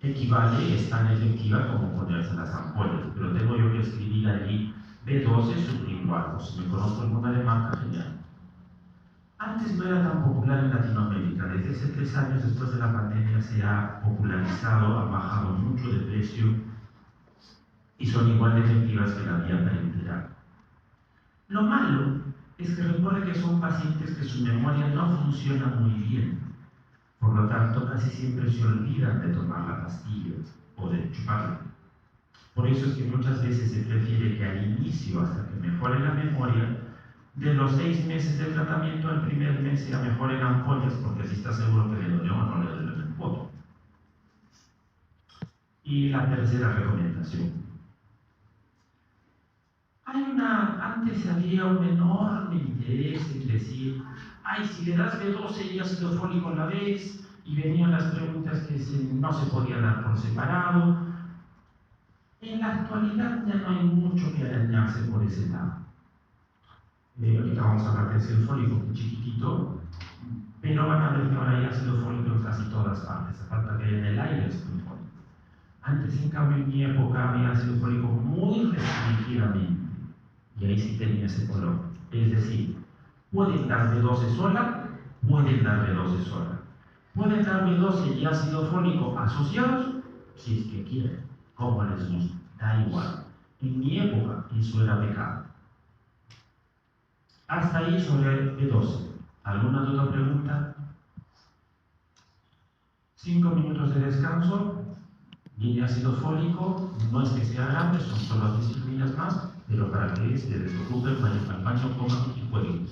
Speaker 2: Equivale, es tan efectiva como ponerse las ampollas, pero tengo yo que escribir allí B12 sublingual, o si me conozco alguna de marca, genial. Antes no era tan popular en Latinoamérica, desde hace 3 años después de la pandemia se ha popularizado, ha bajado mucho de precio y son igual de efectivas que la vía parenteral. Lo malo es que recuerde que son pacientes que su memoria no funciona muy bien, por lo tanto casi siempre se olvidan de tomar la pastilla o de chuparla. Por eso es que muchas veces se prefiere que al inicio, hasta que mejore la memoria, de los 6 meses de tratamiento, al primer mes ya mejoren ampollas, porque así está seguro que le dolió o no le dolió el voto. Y la tercera recomendación. Antes había un enorme interés en decir, ay, si le das B12 y ácido fólico a la vez, y venían las preguntas que no se podía dar por separado. En la actualidad ya no hay mucho que arañarse por ese lado. Ahorita vamos a hablar de ácido fólico, que es chiquitito, pero van a ver que ahora hay ácido fólico en casi todas partes, a falta que haya en el aire ácido fólico. Antes, en cambio, en mi época había ácido fólico muy restringidamente, y ahí sí tenía ese color. Es decir, pueden dar B12 sola, pueden dar B12 sola. Pueden dar B12 y ácido fólico asociados, si es que quieren, como les gusta, da igual. En mi época eso era pecado. Hasta ahí sobre B12. ¿Alguna otra pregunta? 5 minutos de descanso. Viene ácido fólico, no es que sea grande, son solo 10 millas más, pero para que se desocupen, vayan al baño, coman y jueguen.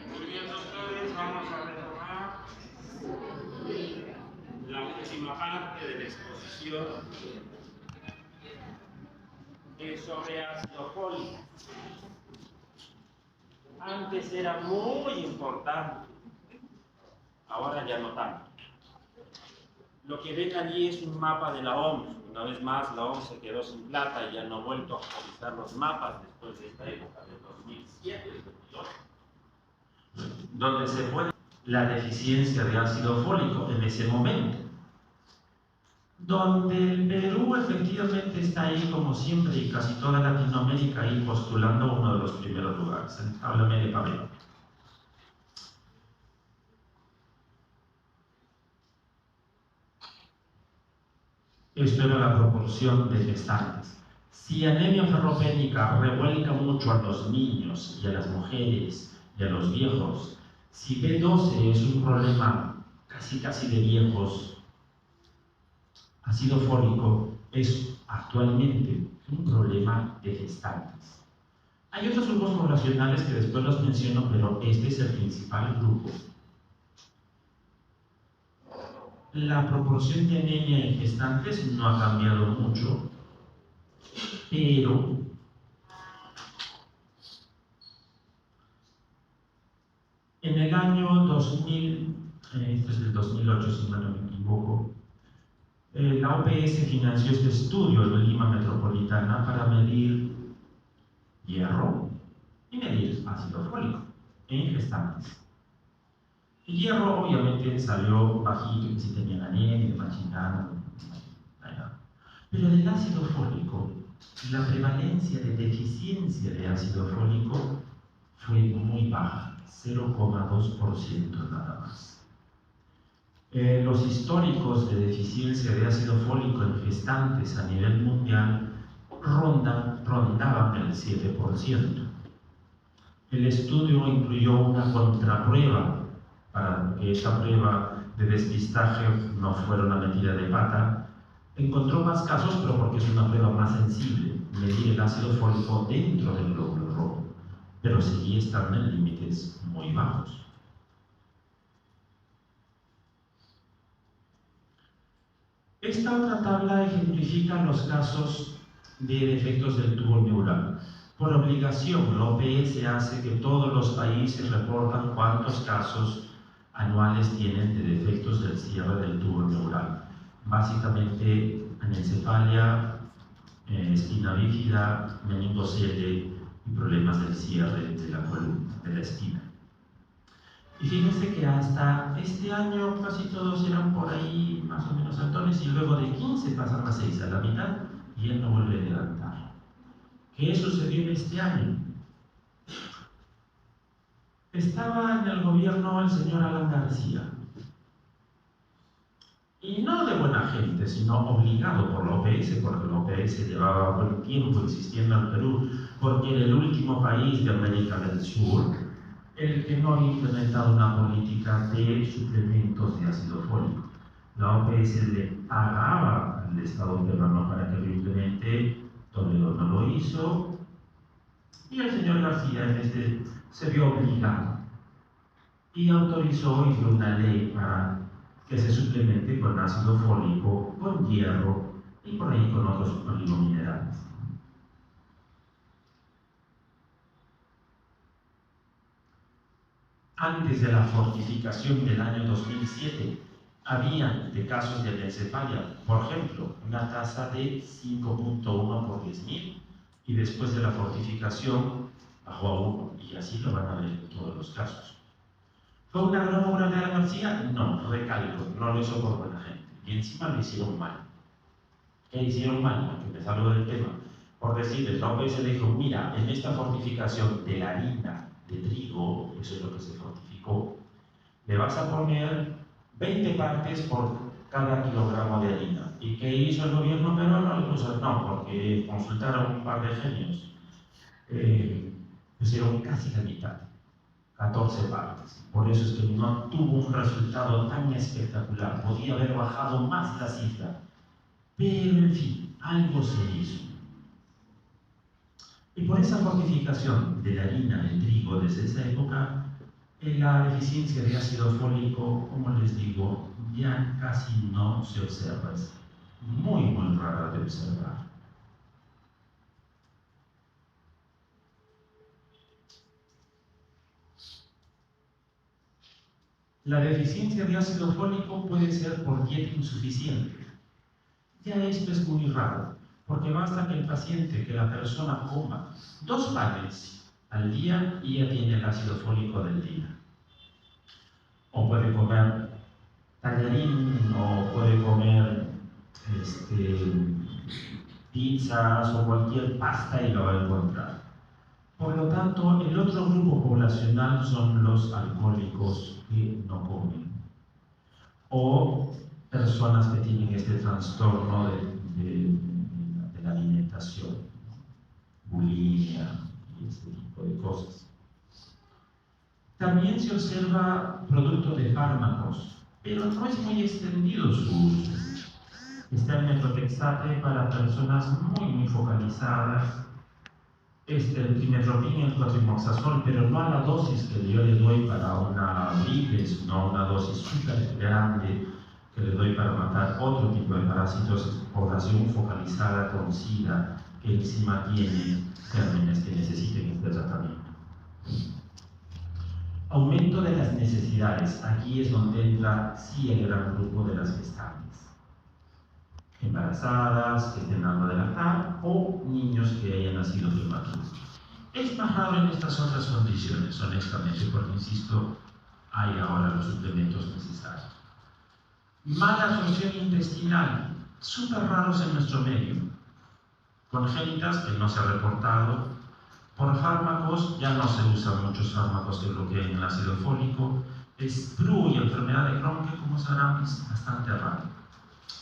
Speaker 3: Muy bien, doctores, vamos a retomar la última parte de la exposición sobre ácido fólico. Antes era muy importante, ahora ya no tanto. Lo que ven allí es un mapa de la OMS. Una vez más, la OMS se quedó sin plata y ya no ha vuelto a actualizar los mapas después de esta época de 2007, 2008.
Speaker 2: Donde se puede la deficiencia de ácido fólico en ese momento. Donde el Perú efectivamente está ahí, como siempre, y casi toda Latinoamérica ahí postulando uno de los primeros lugares. Háblame de Pablo. Esto era la proporción de gestantes. Si anemia ferropénica revuelca mucho a los niños y a las mujeres y a los viejos, si B12 es un problema casi de viejos, ácido fólico es actualmente un problema de gestantes. Hay otros grupos poblacionales que después los menciono, pero este es el principal grupo. La proporción de anemia en gestantes no ha cambiado mucho, pero en el año 2000, este es el 2008 si no me equivoco, la OPS financió este estudio en Lima Metropolitana para medir hierro y medir ácido fólico en gestantes. El hierro obviamente salió bajito, que si tenían anemia, machingada, pero del ácido fólico, la prevalencia de deficiencia de ácido fólico fue muy baja, 0,2% nada más. Los históricos de deficiencia de ácido fólico en gestantes a nivel mundial rondaban el 7%. El estudio incluyó una contraprueba para que esta prueba de despistaje no fuera una metida de pata. Encontró más casos, pero porque es una prueba más sensible, medir el ácido fólico dentro del glóbulo rojo, pero seguía estando en límites muy bajos. Esta otra tabla ejemplifica los casos de defectos del tubo neural. Por obligación, la OPS hace que todos los países reportan cuántos casos anuales tienen de defectos del cierre del tubo neural. Básicamente, anencefalia, espina bífida, meningocele y problemas del cierre de la columna, de la espina. Y fíjense que hasta este año casi todos eran por ahí más o menos saltones y luego de 15 pasan a 6, a la mitad y él no vuelve a levantar. ¿Qué sucedió este año? Estaba en el gobierno el señor Alan García. Y no de buena gente, sino obligado por la OPS, porque la OPS llevaba buen tiempo existiendo en Perú, porque era el último país de América del Sur el que no había implementado una política de suplementos de ácido fólico. La OPS le pagaba al Estado peruano para que lo implemente, Toledo no lo hizo, y el señor García se vio obligado y autorizó y dio una ley para que se suplemente con ácido fólico, con hierro y por ahí con otros oligominerales. Antes de la fortificación del año 2007, había de casos de anencefalia, por ejemplo, una tasa de 5.1 por 10.000, y después de la fortificación bajó a 1, y así lo van a ver en todos los casos. ¿Fue una gran obra de Alan García? No, recalco, no lo hizo por buena gente, y encima lo hicieron mal. ¿Qué hicieron mal? Porque me salgo del tema. Por decirles, la OPS le dijo, mira, en esta fortificación de la harina de trigo, eso es lo que se fortificó, le vas a poner 20 partes por cada kilogramo de harina. ¿Y qué hizo el gobierno peruano? Le puso, no, porque consultaron un par de genios, pusieron casi la mitad, 14 partes. Por eso es que no tuvo un resultado tan espectacular. Podía haber bajado más la cifra. Pero, en fin, algo se hizo. Y por esa fortificación de la harina de trigo desde esa época, la deficiencia de ácido fólico, como les digo, ya casi no se observa. Es muy, muy rara de observar. La deficiencia de ácido fólico puede ser por dieta insuficiente. Ya esto es muy raro, porque basta que el paciente, que la persona coma 2 panes al día y ya tiene el ácido fólico del día. O puede comer tallarín, o puede comer pizzas o cualquier pasta y lo va a encontrar. Por lo tanto, el otro grupo poblacional son los alcohólicos que no comen, o personas que tienen este trastorno de la alimentación, bulimia y este tipo de cosas. También se observa producto de fármacos, pero no es muy extendido su uso. Está el metotrexate para personas muy focalizadas, el trimestoprim y el cotrimazol, pero no a la dosis que yo le doy para una gripe, sino a una dosis súper grande que le doy para matar otro tipo de parásitos, población focalizada con SIDA, que encima tiene gérmenes que necesiten este tratamiento. Aumento de las necesidades. Aquí es donde entra sí el gran grupo de las gestantes, embarazadas, que estén dando de lactar, o niños que hayan nacido prematuros. Es más raro en estas otras condiciones, honestamente, porque, insisto, hay ahora los suplementos necesarios. Mala absorción intestinal, súper raros en nuestro medio. Congénitas, que no se ha reportado. Por fármacos, ya no se usan muchos fármacos que bloqueen el ácido fólico. PRU y enfermedad de Crohn, que como sabrán es bastante raro.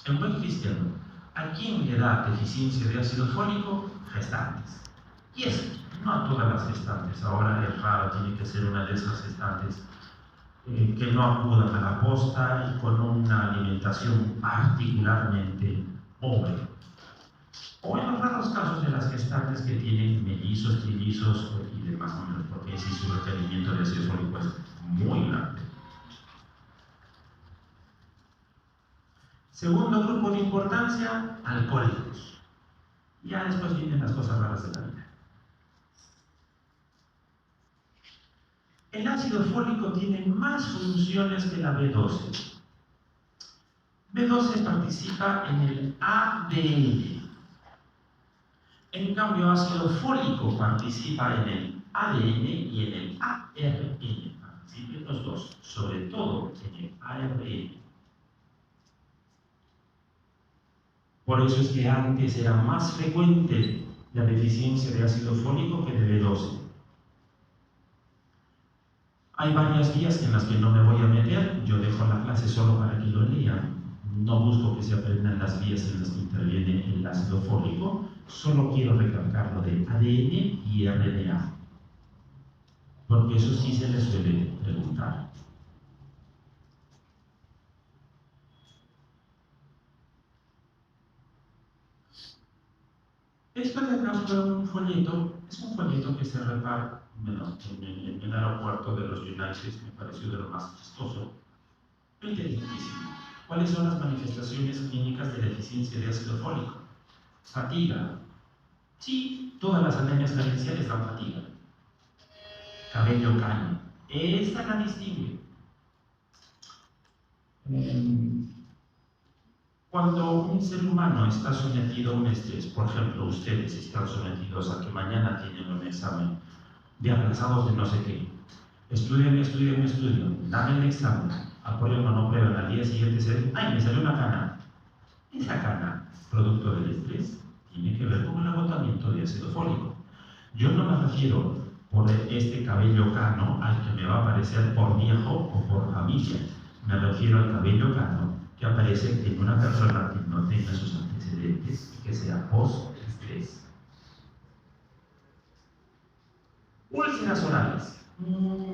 Speaker 2: En buen cristiano, ¿a quién le da deficiencia de ácido fólico? Gestantes. Y eso, no a todas las gestantes. Ahora es raro, tiene que ser una de esas gestantes que no acudan a la posta y con una alimentación particularmente pobre. O en los raros casos de las gestantes que tienen mellizos, trillizos y demás, porque si su requerimiento de ácido fólico es muy grande. Segundo grupo de importancia, alcohólicos. Ya después vienen las cosas raras de la vida. El ácido fólico tiene más funciones que la B12. B12 participa en el ADN. En cambio, ácido fólico participa en el ADN y en el ARN. Participan los dos, sobre todo en el ARN. Por eso es que antes era más frecuente la deficiencia de ácido fólico que de B12. Hay varias vías en las que no me voy a meter, yo dejo la clase solo para que lo lean. No busco que se aprendan las vías en las que interviene el ácido fólico, solo quiero recalcar lo de ADN y RNA, porque eso sí se les suele preguntar. Esto de acá fue un folleto, es un folleto que se repara en el aeropuerto de los United, me pareció de lo más chistoso. Interesantísimo. ¿Cuáles son las manifestaciones clínicas de deficiencia de ácido fólico? Fatiga. Sí, todas las anemias carenciales dan fatiga. Cabello cano. Esta la distingue. Cuando un ser humano está sometido a un estrés, por ejemplo, ustedes están sometidos a que mañana tienen un examen de aplazados de no sé qué, estudian, dan el examen, aprueban o no aprueban, al día siguiente se dicen, ¡ay, me salió una cana! Esa cana, producto del estrés, tiene que ver con el agotamiento de ácido fólico. Yo no me refiero por este cabello cano al que me va a aparecer por viejo o por familia, me refiero al cabello cano que aparece en una persona que no tenga sus antecedentes y que sea post-estrés. Úlceras orales.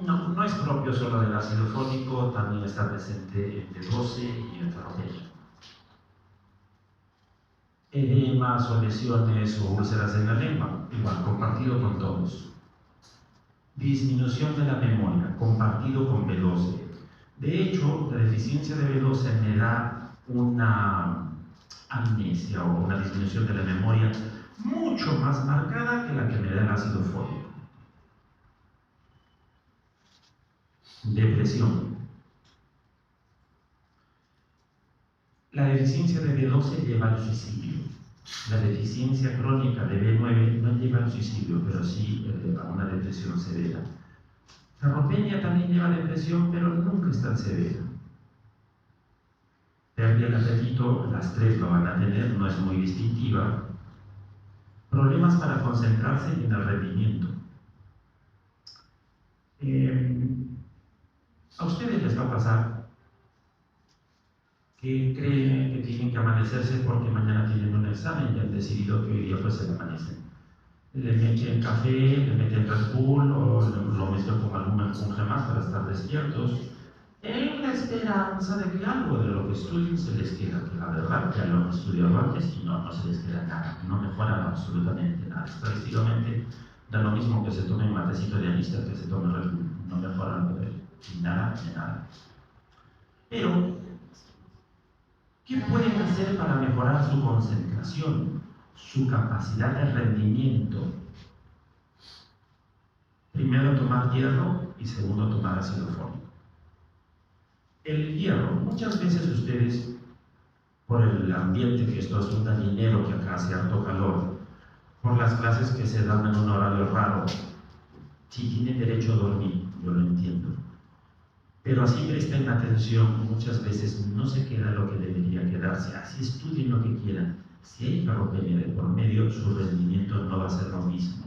Speaker 2: No es propio solo del ácido fólico, también está presente en B12 y en ferropenia. Edemas o lesiones o úlceras en la lengua, igual, compartido con todos. Disminución de la memoria, compartido con B12. De hecho, la deficiencia de B12 me da una amnesia o una disminución de la memoria mucho más marcada que la que me da el ácido fólico. Depresión. La deficiencia de B12 lleva al suicidio. La deficiencia crónica de B9 no lleva al suicidio, pero sí a una depresión severa. La ferropenia también lleva depresión, pero nunca es tan severa. Pérdida del apetito, las tres lo van a tener, no es muy distintiva. Problemas para concentrarse y en el rendimiento. A ustedes les va a pasar que creen que tienen que amanecerse porque mañana tienen un examen y han decidido que hoy día pues se amanecen. Le meten café, le meten Red Bull o lo mezclan con algún menjunje más para estar despiertos, en la esperanza de que algo de lo que estudien se les queda, que la verdad ya lo han estudiado antes y no se les queda nada, no mejoran absolutamente nada. Estadísticamente da lo mismo que se tome un matecito de anista que se tome Red Bull, no mejoran nada de nada. Pero, ¿qué pueden hacer para mejorar su concentración, su capacidad de rendimiento? Primero, tomar hierro y segundo, tomar ácido fólico. El hierro, muchas veces ustedes, por el ambiente que esto es un dañinero, que acá hace harto calor, por las clases que se dan en un horario raro, si tienen derecho a dormir, yo lo entiendo. Pero así presten atención, muchas veces no se queda lo que debería quedarse, así estudien lo que quieran. Si hay ferropenia de por medio, su rendimiento no va a ser lo mismo.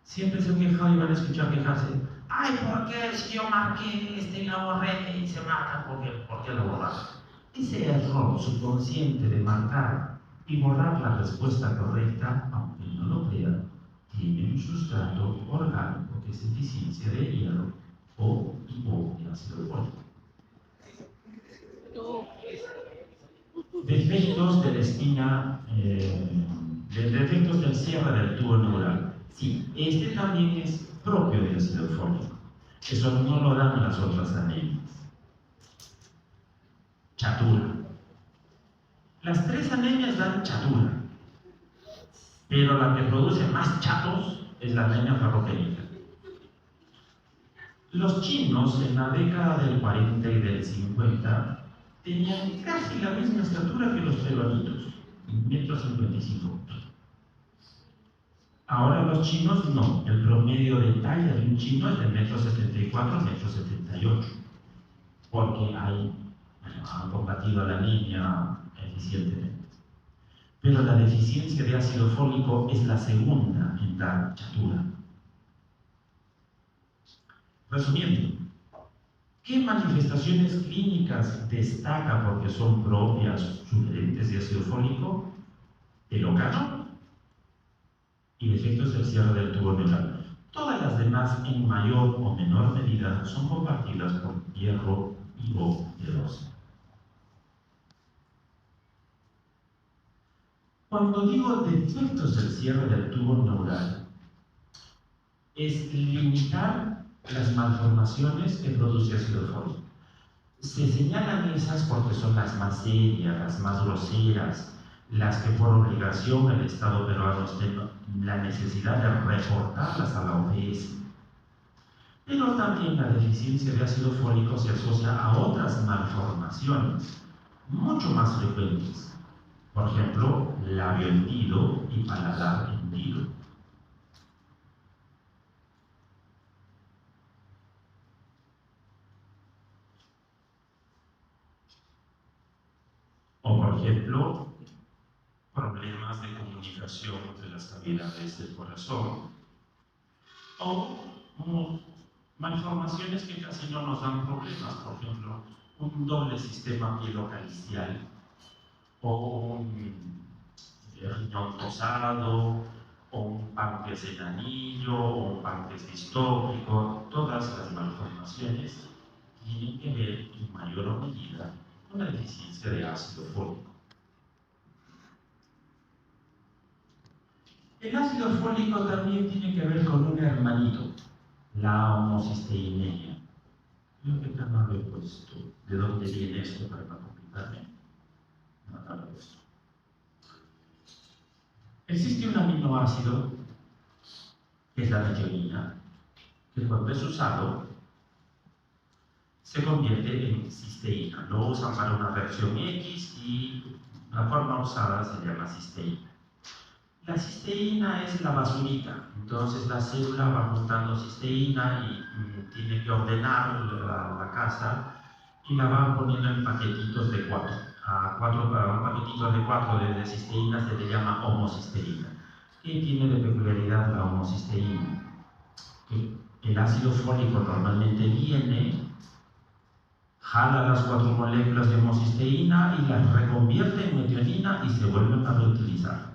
Speaker 2: Siempre se han quejado y van a escuchar quejarse. Ay, ¿por qué si yo marqué y la borré y se mata? ¿Por qué lo borras? Ese error subconsciente de marcar y borrar la respuesta correcta, aunque no lo crean, tiene un sustrato orgánico que es deficiencia de hierro o de ácido fólico. Defectos de la espina, defectos del cierre del tubo neural. Sí, este también es propio del ácido fólico. Eso no lo dan las otras anemias. Chatura. Las tres anemias dan chatura, pero la que produce más chatos es la anemia ferropénica. Los chinos en la década del 40 y del 50 tenían casi la misma estatura que los peruanitos, 1,55 m. Ahora los chinos no, el promedio de talla de un chino es de 1,74 m, 1,78 m, porque han combatido la anemia eficientemente. pero la deficiencia de ácido fólico es la segunda en dar chatura. Resumiendo, ¿qué manifestaciones clínicas destaca porque son propias, sugerentes de ácido fólico? El ocano y defectos del cierre del tubo neural. Todas las demás, en mayor o menor medida, son compartidas por hierro y o hidróxido. Cuando digo defectos del cierre del tubo neural, es limitar las malformaciones que produce ácido fólico. Se señalan esas porque son las más serias, las más groseras, las que por obligación el Estado peruano tiene la necesidad de reportarlas a la OMS. Pero también la deficiencia de ácido fólico se asocia a otras malformaciones mucho más frecuentes. Por ejemplo, labio hendido y paladar hendido. O por ejemplo, problemas de comunicación entre las cavidades del corazón. O malformaciones que casi no nos dan problemas, por ejemplo, un doble sistema pielocalicial o un riñón posado, o un páncreas en anillo, o un páncreas distópico. Todas las malformaciones tienen que ver en mayor o medida con la deficiencia de ácido fólico. El ácido fólico también tiene que ver con un hermanito, la homocisteinemia. Creo que no lo he puesto. ¿De dónde viene esto para no complicarme? No lo he puesto. Existe un aminoácido, que es la metionina, que cuando es usado se convierte en cisteína. Lo usan para una reacción X y la forma usada se llama cisteína. La cisteína es la basurita, entonces la célula va juntando cisteína y tiene que ordenar la casa y la va poniendo en paquetitos de 4. A un paquetito de 4 de cisteína se le llama homocisteína. ¿Qué tiene de peculiaridad la homocisteína? Que el ácido fólico normalmente viene, jala las 4 moléculas de homocisteína y las reconvierte en metionina y se vuelven a reutilizar.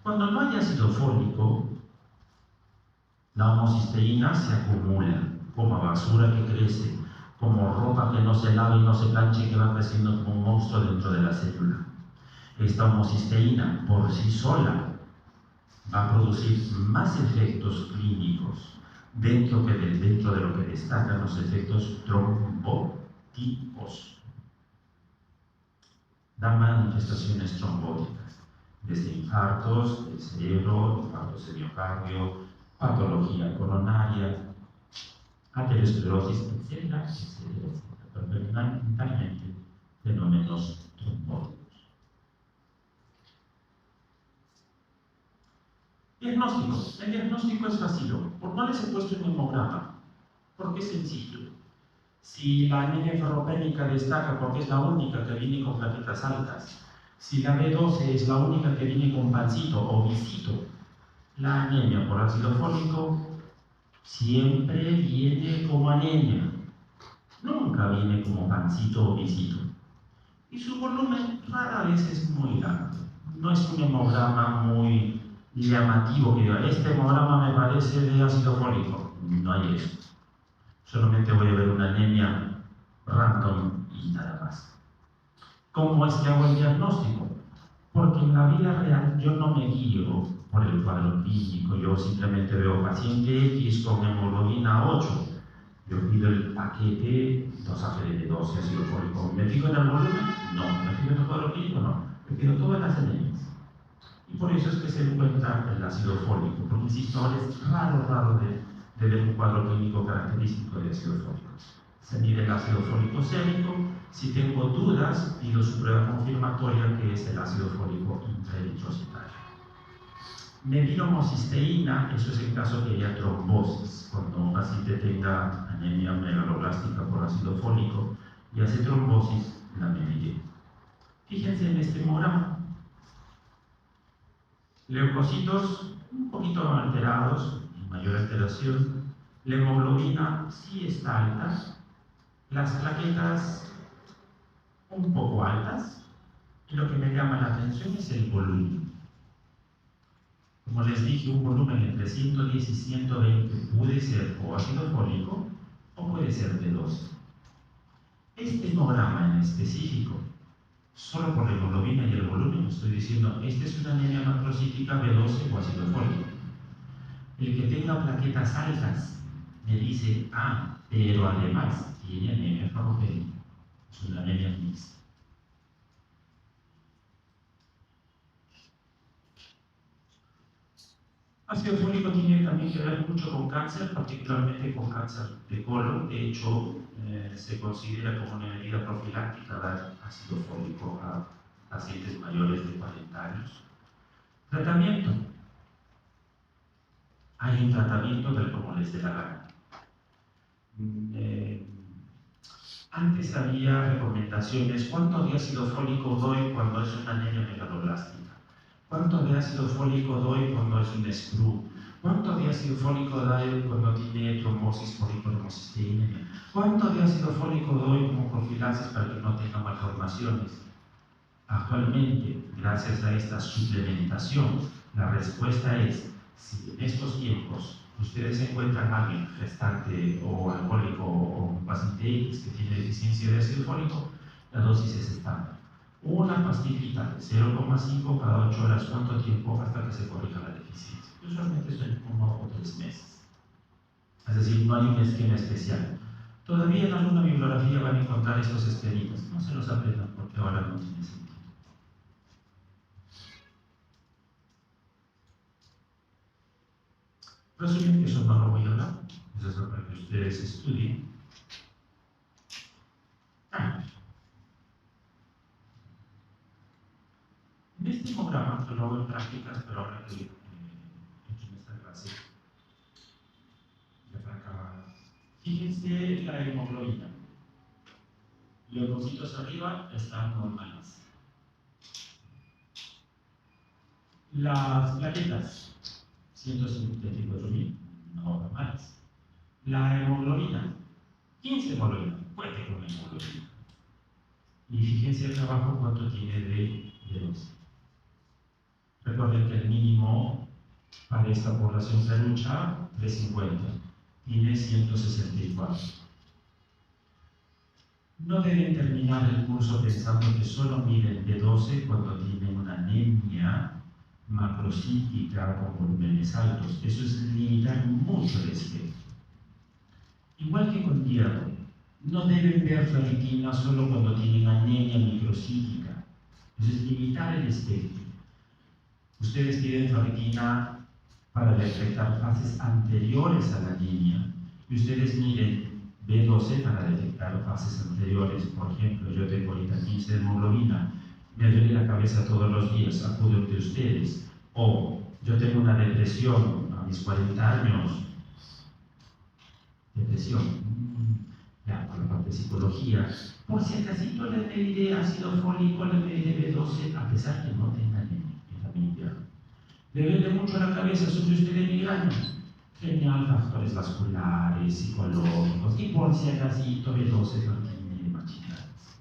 Speaker 2: Cuando no hay ácido fólico, la homocisteína se acumula como basura que crece, como ropa que no se lava y no se plancha y que va creciendo como un monstruo dentro de la célula. Esta homocisteína por sí sola va a producir más efectos clínicos dentro de lo que destacan los efectos trombóticos. Da manifestaciones trombóticas, desde infartos del cerebro, infartos de miocardio, patología coronaria, aterosclerosis, etcétera, pero fundamentalmente fenómenos trombóticos. Diagnóstico. El diagnóstico es fácil. No les he puesto un hemograma, porque es sencillo. Si la anemia ferropénica destaca porque es la única que viene con plaquetas altas, si la B12 es la única que viene con pancito o visito, la anemia por ácido fólico siempre viene como anemia, nunca viene como pancito o visito. Y su volumen rara vez es muy grande. No es un hemograma muy llamativo que diga, este hemograma me parece de ácido fólico. No hay eso. Solamente voy a ver una anemia random y nada más. ¿Cómo es que hago el diagnóstico? Porque en la vida real yo no me guío por el cuadro clínico, yo simplemente veo paciente X con hemoglobina 8. Yo pido el paquete dosaje de 12 ácido fólico. ¿Me fijo en el volumen? No. ¿Me fijo en el cuadro clínico? No. Me pido todas las anemias. Y por eso es que se encuentra el ácido fólico, porque insisto, ahora es raro de ver un cuadro clínico característico de ácido fólico. Se mide el ácido fólico sérico. Si tengo dudas, pido su prueba confirmatoria, que es el ácido fólico intraeritrocitario. Medir homocisteína, eso es en caso que haya trombosis. Cuando un paciente tenga anemia megaloblástica por ácido fólico y hace trombosis, la mediré. Fíjense en este hemograma. Leucocitos un poquito alterados, mayor alteración. La hemoglobina sí está alta. Las plaquetas un poco altas. Y lo que me llama la atención es el volumen. Como les dije, un volumen entre 110 y 120 puede ser o ácido fólico o puede ser B12. Este hemograma en específico, solo por la hemoglobina y el volumen, estoy diciendo, esta es una anemia macrocítica B12 o ácido fólico. El que tenga plaquetas altas me dice, pero además tiene anemia farmacéutica. Es una anemia mixta. Ácido fólico tiene también que ver mucho con cáncer, particularmente con cáncer de colon. De hecho, se considera como una medida profiláctica dar ácido fólico a pacientes mayores de 40 años. Tratamiento. Hay un tratamiento del como les dé la gana. Antes había recomendaciones. ¿Cuánto de ácido fólico doy cuando es una anemia megaloblástica? ¿Cuánto de ácido fólico doy cuando es un SPRU? ¿Cuánto de ácido fólico doy cuando tiene trombosis por hiperhemocisteínemia? ¿Cuánto de ácido fólico doy como profilaxis para que no tenga malformaciones? Actualmente, gracias a esta suplementación, la respuesta es, si en estos tiempos ustedes encuentran a alguien gestante o alcohólico o un paciente X que tiene deficiencia de ácido fólico, la dosis es estándar. Una pastillita de 0,5 cada 8 horas, ¿cuánto tiempo? Hasta que se corrija la deficiencia. Usualmente son 1 o 3 meses. Es decir, no hay un esquema especial. Todavía en alguna bibliografía van a encontrar estos esquemitas. No se los aprendan porque ahora no tiene sentido. Resumen, eso no lo voy a hablar. Eso es para que ustedes estudien. En este hemograma, que lo hago en prácticas, pero ahora que he hecho en esta clase, ya para acabar, fíjense la hemoglobina. Leucocitos arriba están normales. Las plaquetas, 154.000, no normales. La hemoglobina, 15 hemoglobina, fuerte con la hemoglobina. Y fíjense acá abajo cuánto tiene de 12. Recuerden que el mínimo para esta población carucha, 350, tiene 164. No deben terminar el curso pensando que solo miden B12 cuando tienen una anemia macrocítica con volúmenes altos. Eso es limitar mucho el espectro. Igual que con hierro, no deben ver ferritina solo cuando tienen anemia microcítica. Eso es limitar el espectro. Ustedes piden ferritina para detectar fases anteriores a la anemia y ustedes miden B12 para detectar fases anteriores. Por ejemplo, yo tengo ahorita 15 de hemoglobina, me duele la cabeza todos los días, acudo de ustedes. O yo tengo una depresión a mis 40 años, depresión, ya por la parte de psicología, por si acaso le mediré ácido fólico, le mediré B12, a pesar que no tenga anemia, en la media. Le duele mucho la cabeza, sufre usted de migraña. Genial, factores vasculares, psicológicos, y por si acaso B12 no tiene machinadas.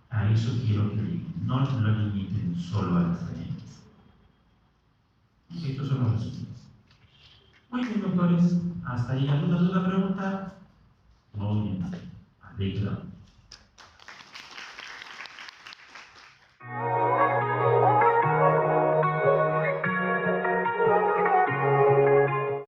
Speaker 2: A eso quiero que digan, no lo limiten solo a las anemias. Estos son los resultados. Muy bien, doctores, hasta ahí. ¿Alguna duda, pregunta? Muy bien, arreglado.